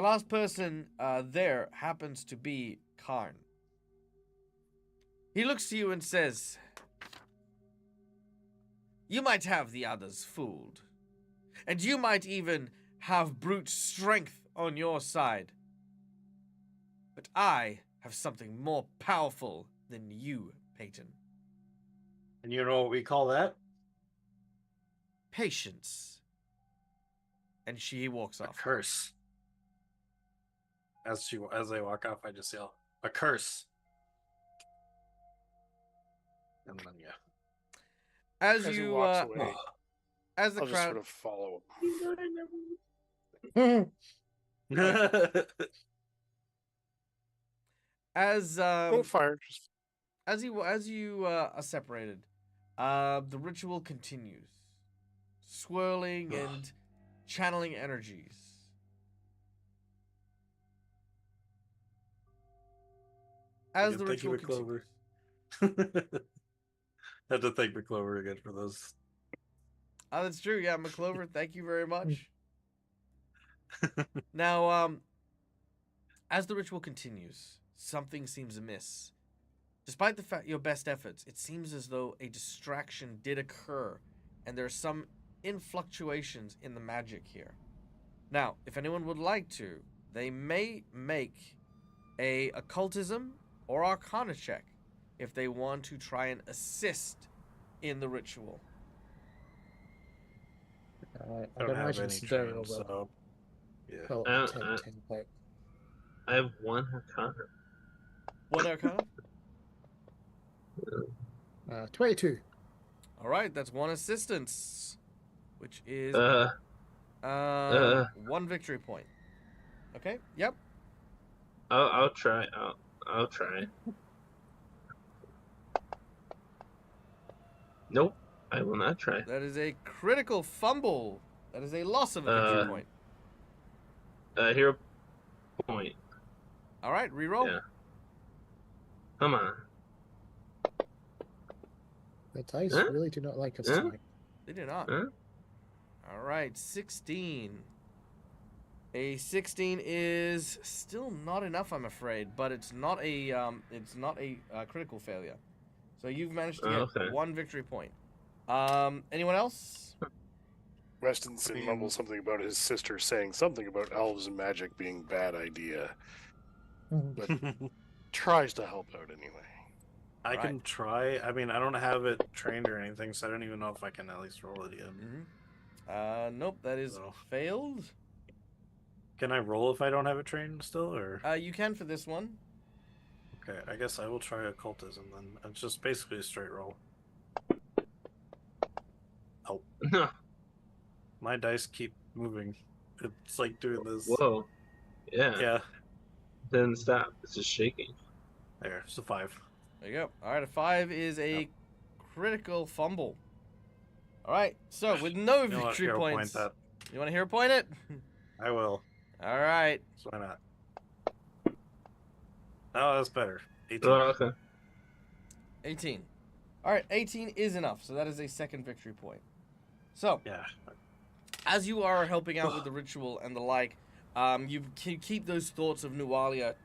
last person there happens to be Karn. He looks to you and says, you might have the others fooled. And you might even have brute strength on your side. But I have something more powerful than you, Peyton. And you know what we call that? Patience. And she walks A off. curse. As they walk off, I just yell, a curse. And then, yeah. As As he you, walks away, as the I'll just crowd, sort of follow as him. Fire. Just as you are separated, the ritual continues, swirling and channeling energies. As the Thank you, ritual McClover. continues. Had to thank McClover again for those. Oh, that's true. Yeah, McClover, thank you very much. Now, as the ritual continues, something seems amiss. Despite the fact your best efforts, it seems as though a distraction did occur, and there are some influctuations in the magic here. Now, if anyone would like to, they may make a occultism or arcana check if they want to try and assist in the ritual. I can imagine Daryl will so yeah. will Uh, attempt to help. I have one arcana. What arcana? 22. All right, that's one assistance, which is one victory point. Okay. Yep. I'll try. I'll try. Nope, I will not try. That is a critical fumble. That is a loss of a victory point. Hero point. All right, reroll. Yeah. Come on. The dice Huh? really do not like us Huh? tonight. They do not. Huh? All right, 16. A 16 is still not enough, I'm afraid, but it's not a critical failure. So you've managed to get Okay. 1 victory point. Anyone else? Westonson mumbles something about his sister saying something about elves and magic being bad idea, but tries to help out anyway. I Right. can try. I mean, I don't have it trained or anything, so I don't even know if I can at least roll it in. Nope, that is So. failed. Can I roll if I don't have it trained still, or? You can for this one. Okay, I guess I will try occultism then. It's just basically a straight roll. Oh, my dice keep moving. It's like doing this. Whoa. Yeah. Yeah, Doesn't stop. It's just shaking. there. It's a 5. There you go. All right, a 5 is a Yep. critical fumble. All right, so with no You know what, victory hero point points, that. you want to hero point it? I will. All right. So why not? Oh, that's better. 18. Oh, okay. 18. All right, 18 is enough, so that is a second victory point. So, Yeah. as you are helping out with the ritual and the like, you keep those thoughts of Nualia,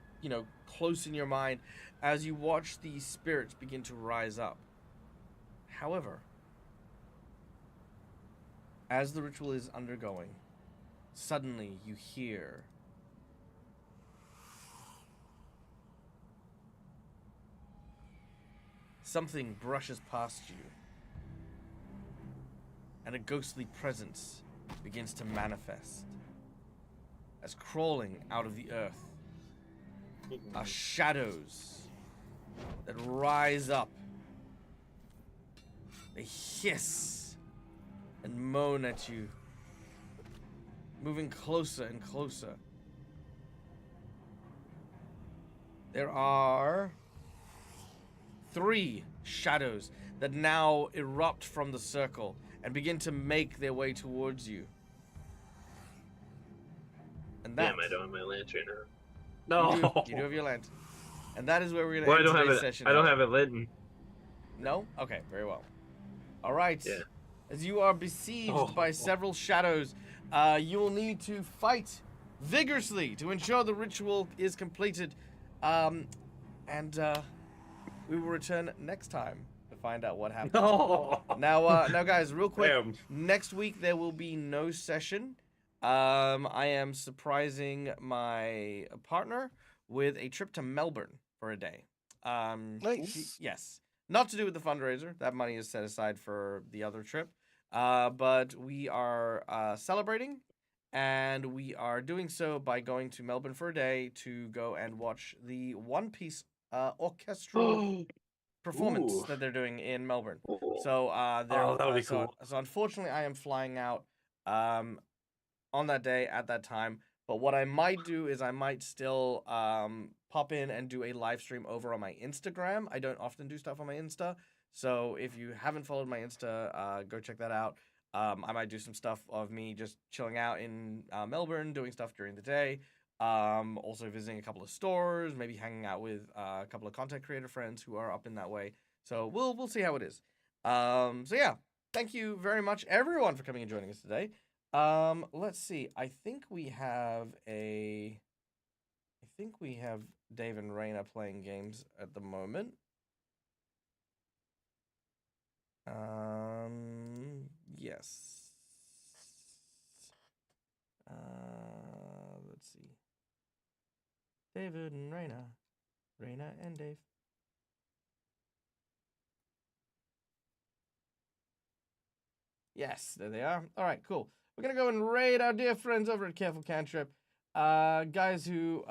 close in your mind as you watch the spirits begin to rise up. However, as the ritual is undergoing, suddenly you hear something brushes past you, and a ghostly presence begins to manifest. As crawling out of the earth are shadows that rise up. They hiss and moan at you, moving closer and closer. There are 3 shadows that now erupt from the circle and begin to make their way towards you. And that Damn, I don't have my lantern on. No. you do have your lantern. And that is where we're Well, going I to end don't have today's it. session. I don't out. have it lit. No? Okay, very well. All right. Yeah. As you are besieged by several shadows, you will need to fight vigorously to ensure the ritual is completed. And we will return next time to find out what happened. No. Now, guys, real quick. Damn. Next week there will be no session. I am surprising my partner with a trip to Melbourne for a day. Nice. Yes. Not to do with the fundraiser. That money is set aside for the other trip. But we are celebrating, and we are doing so by going to Melbourne for a day to go and watch the One Piece orchestral performance Ooh. that they're doing in Melbourne. Cool. So that would be cool. So unfortunately, I am flying out on that day at that time. But what I might do is I might still pop in and do a live stream over on my Instagram. I don't often do stuff on my Insta. So if you haven't followed my Insta, go check that out. I might do some stuff of me just chilling out in Melbourne, doing stuff during the day. Also visiting a couple of stores, maybe hanging out with a couple of content creator friends who are up in that way. So we'll see how it is. So yeah, thank you very much everyone for coming and joining us today. Let's see. I think we have Dave and Raina playing games at the moment. Yes. Let's see. David and Raina. Raina and Dave. Yes, there they are. All right, cool. We're gonna go and raid our dear friends over at Careful Cantrip. Guys who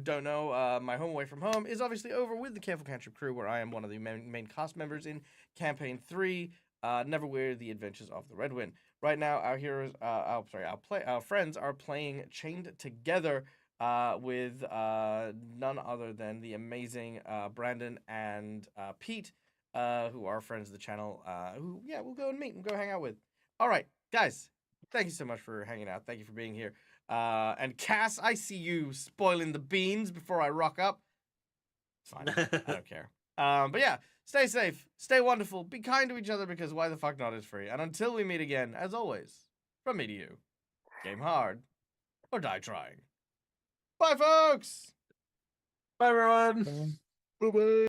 don't know, my home away from home is obviously over with the Careful Cantrip crew, where I am one of the main cast members in Campaign 3. Neverwhere: The Adventures of the Red Wind. Right now, our heroes, our friends are playing Chained Together, with none other than the amazing Brandon and Pete, who are friends of the channel. Who, yeah, we'll go and meet and go hang out with. All right, guys, thank you so much for hanging out. Thank you for being here. And Cass, I see you spoiling the beans before I rock up. It's fine. I don't care. But yeah, stay safe, stay wonderful, be kind to each other because why the fuck not is free. And until we meet again, as always, from me to you, game hard or die trying. Bye, folks! Bye, everyone. Um, Bye-bye.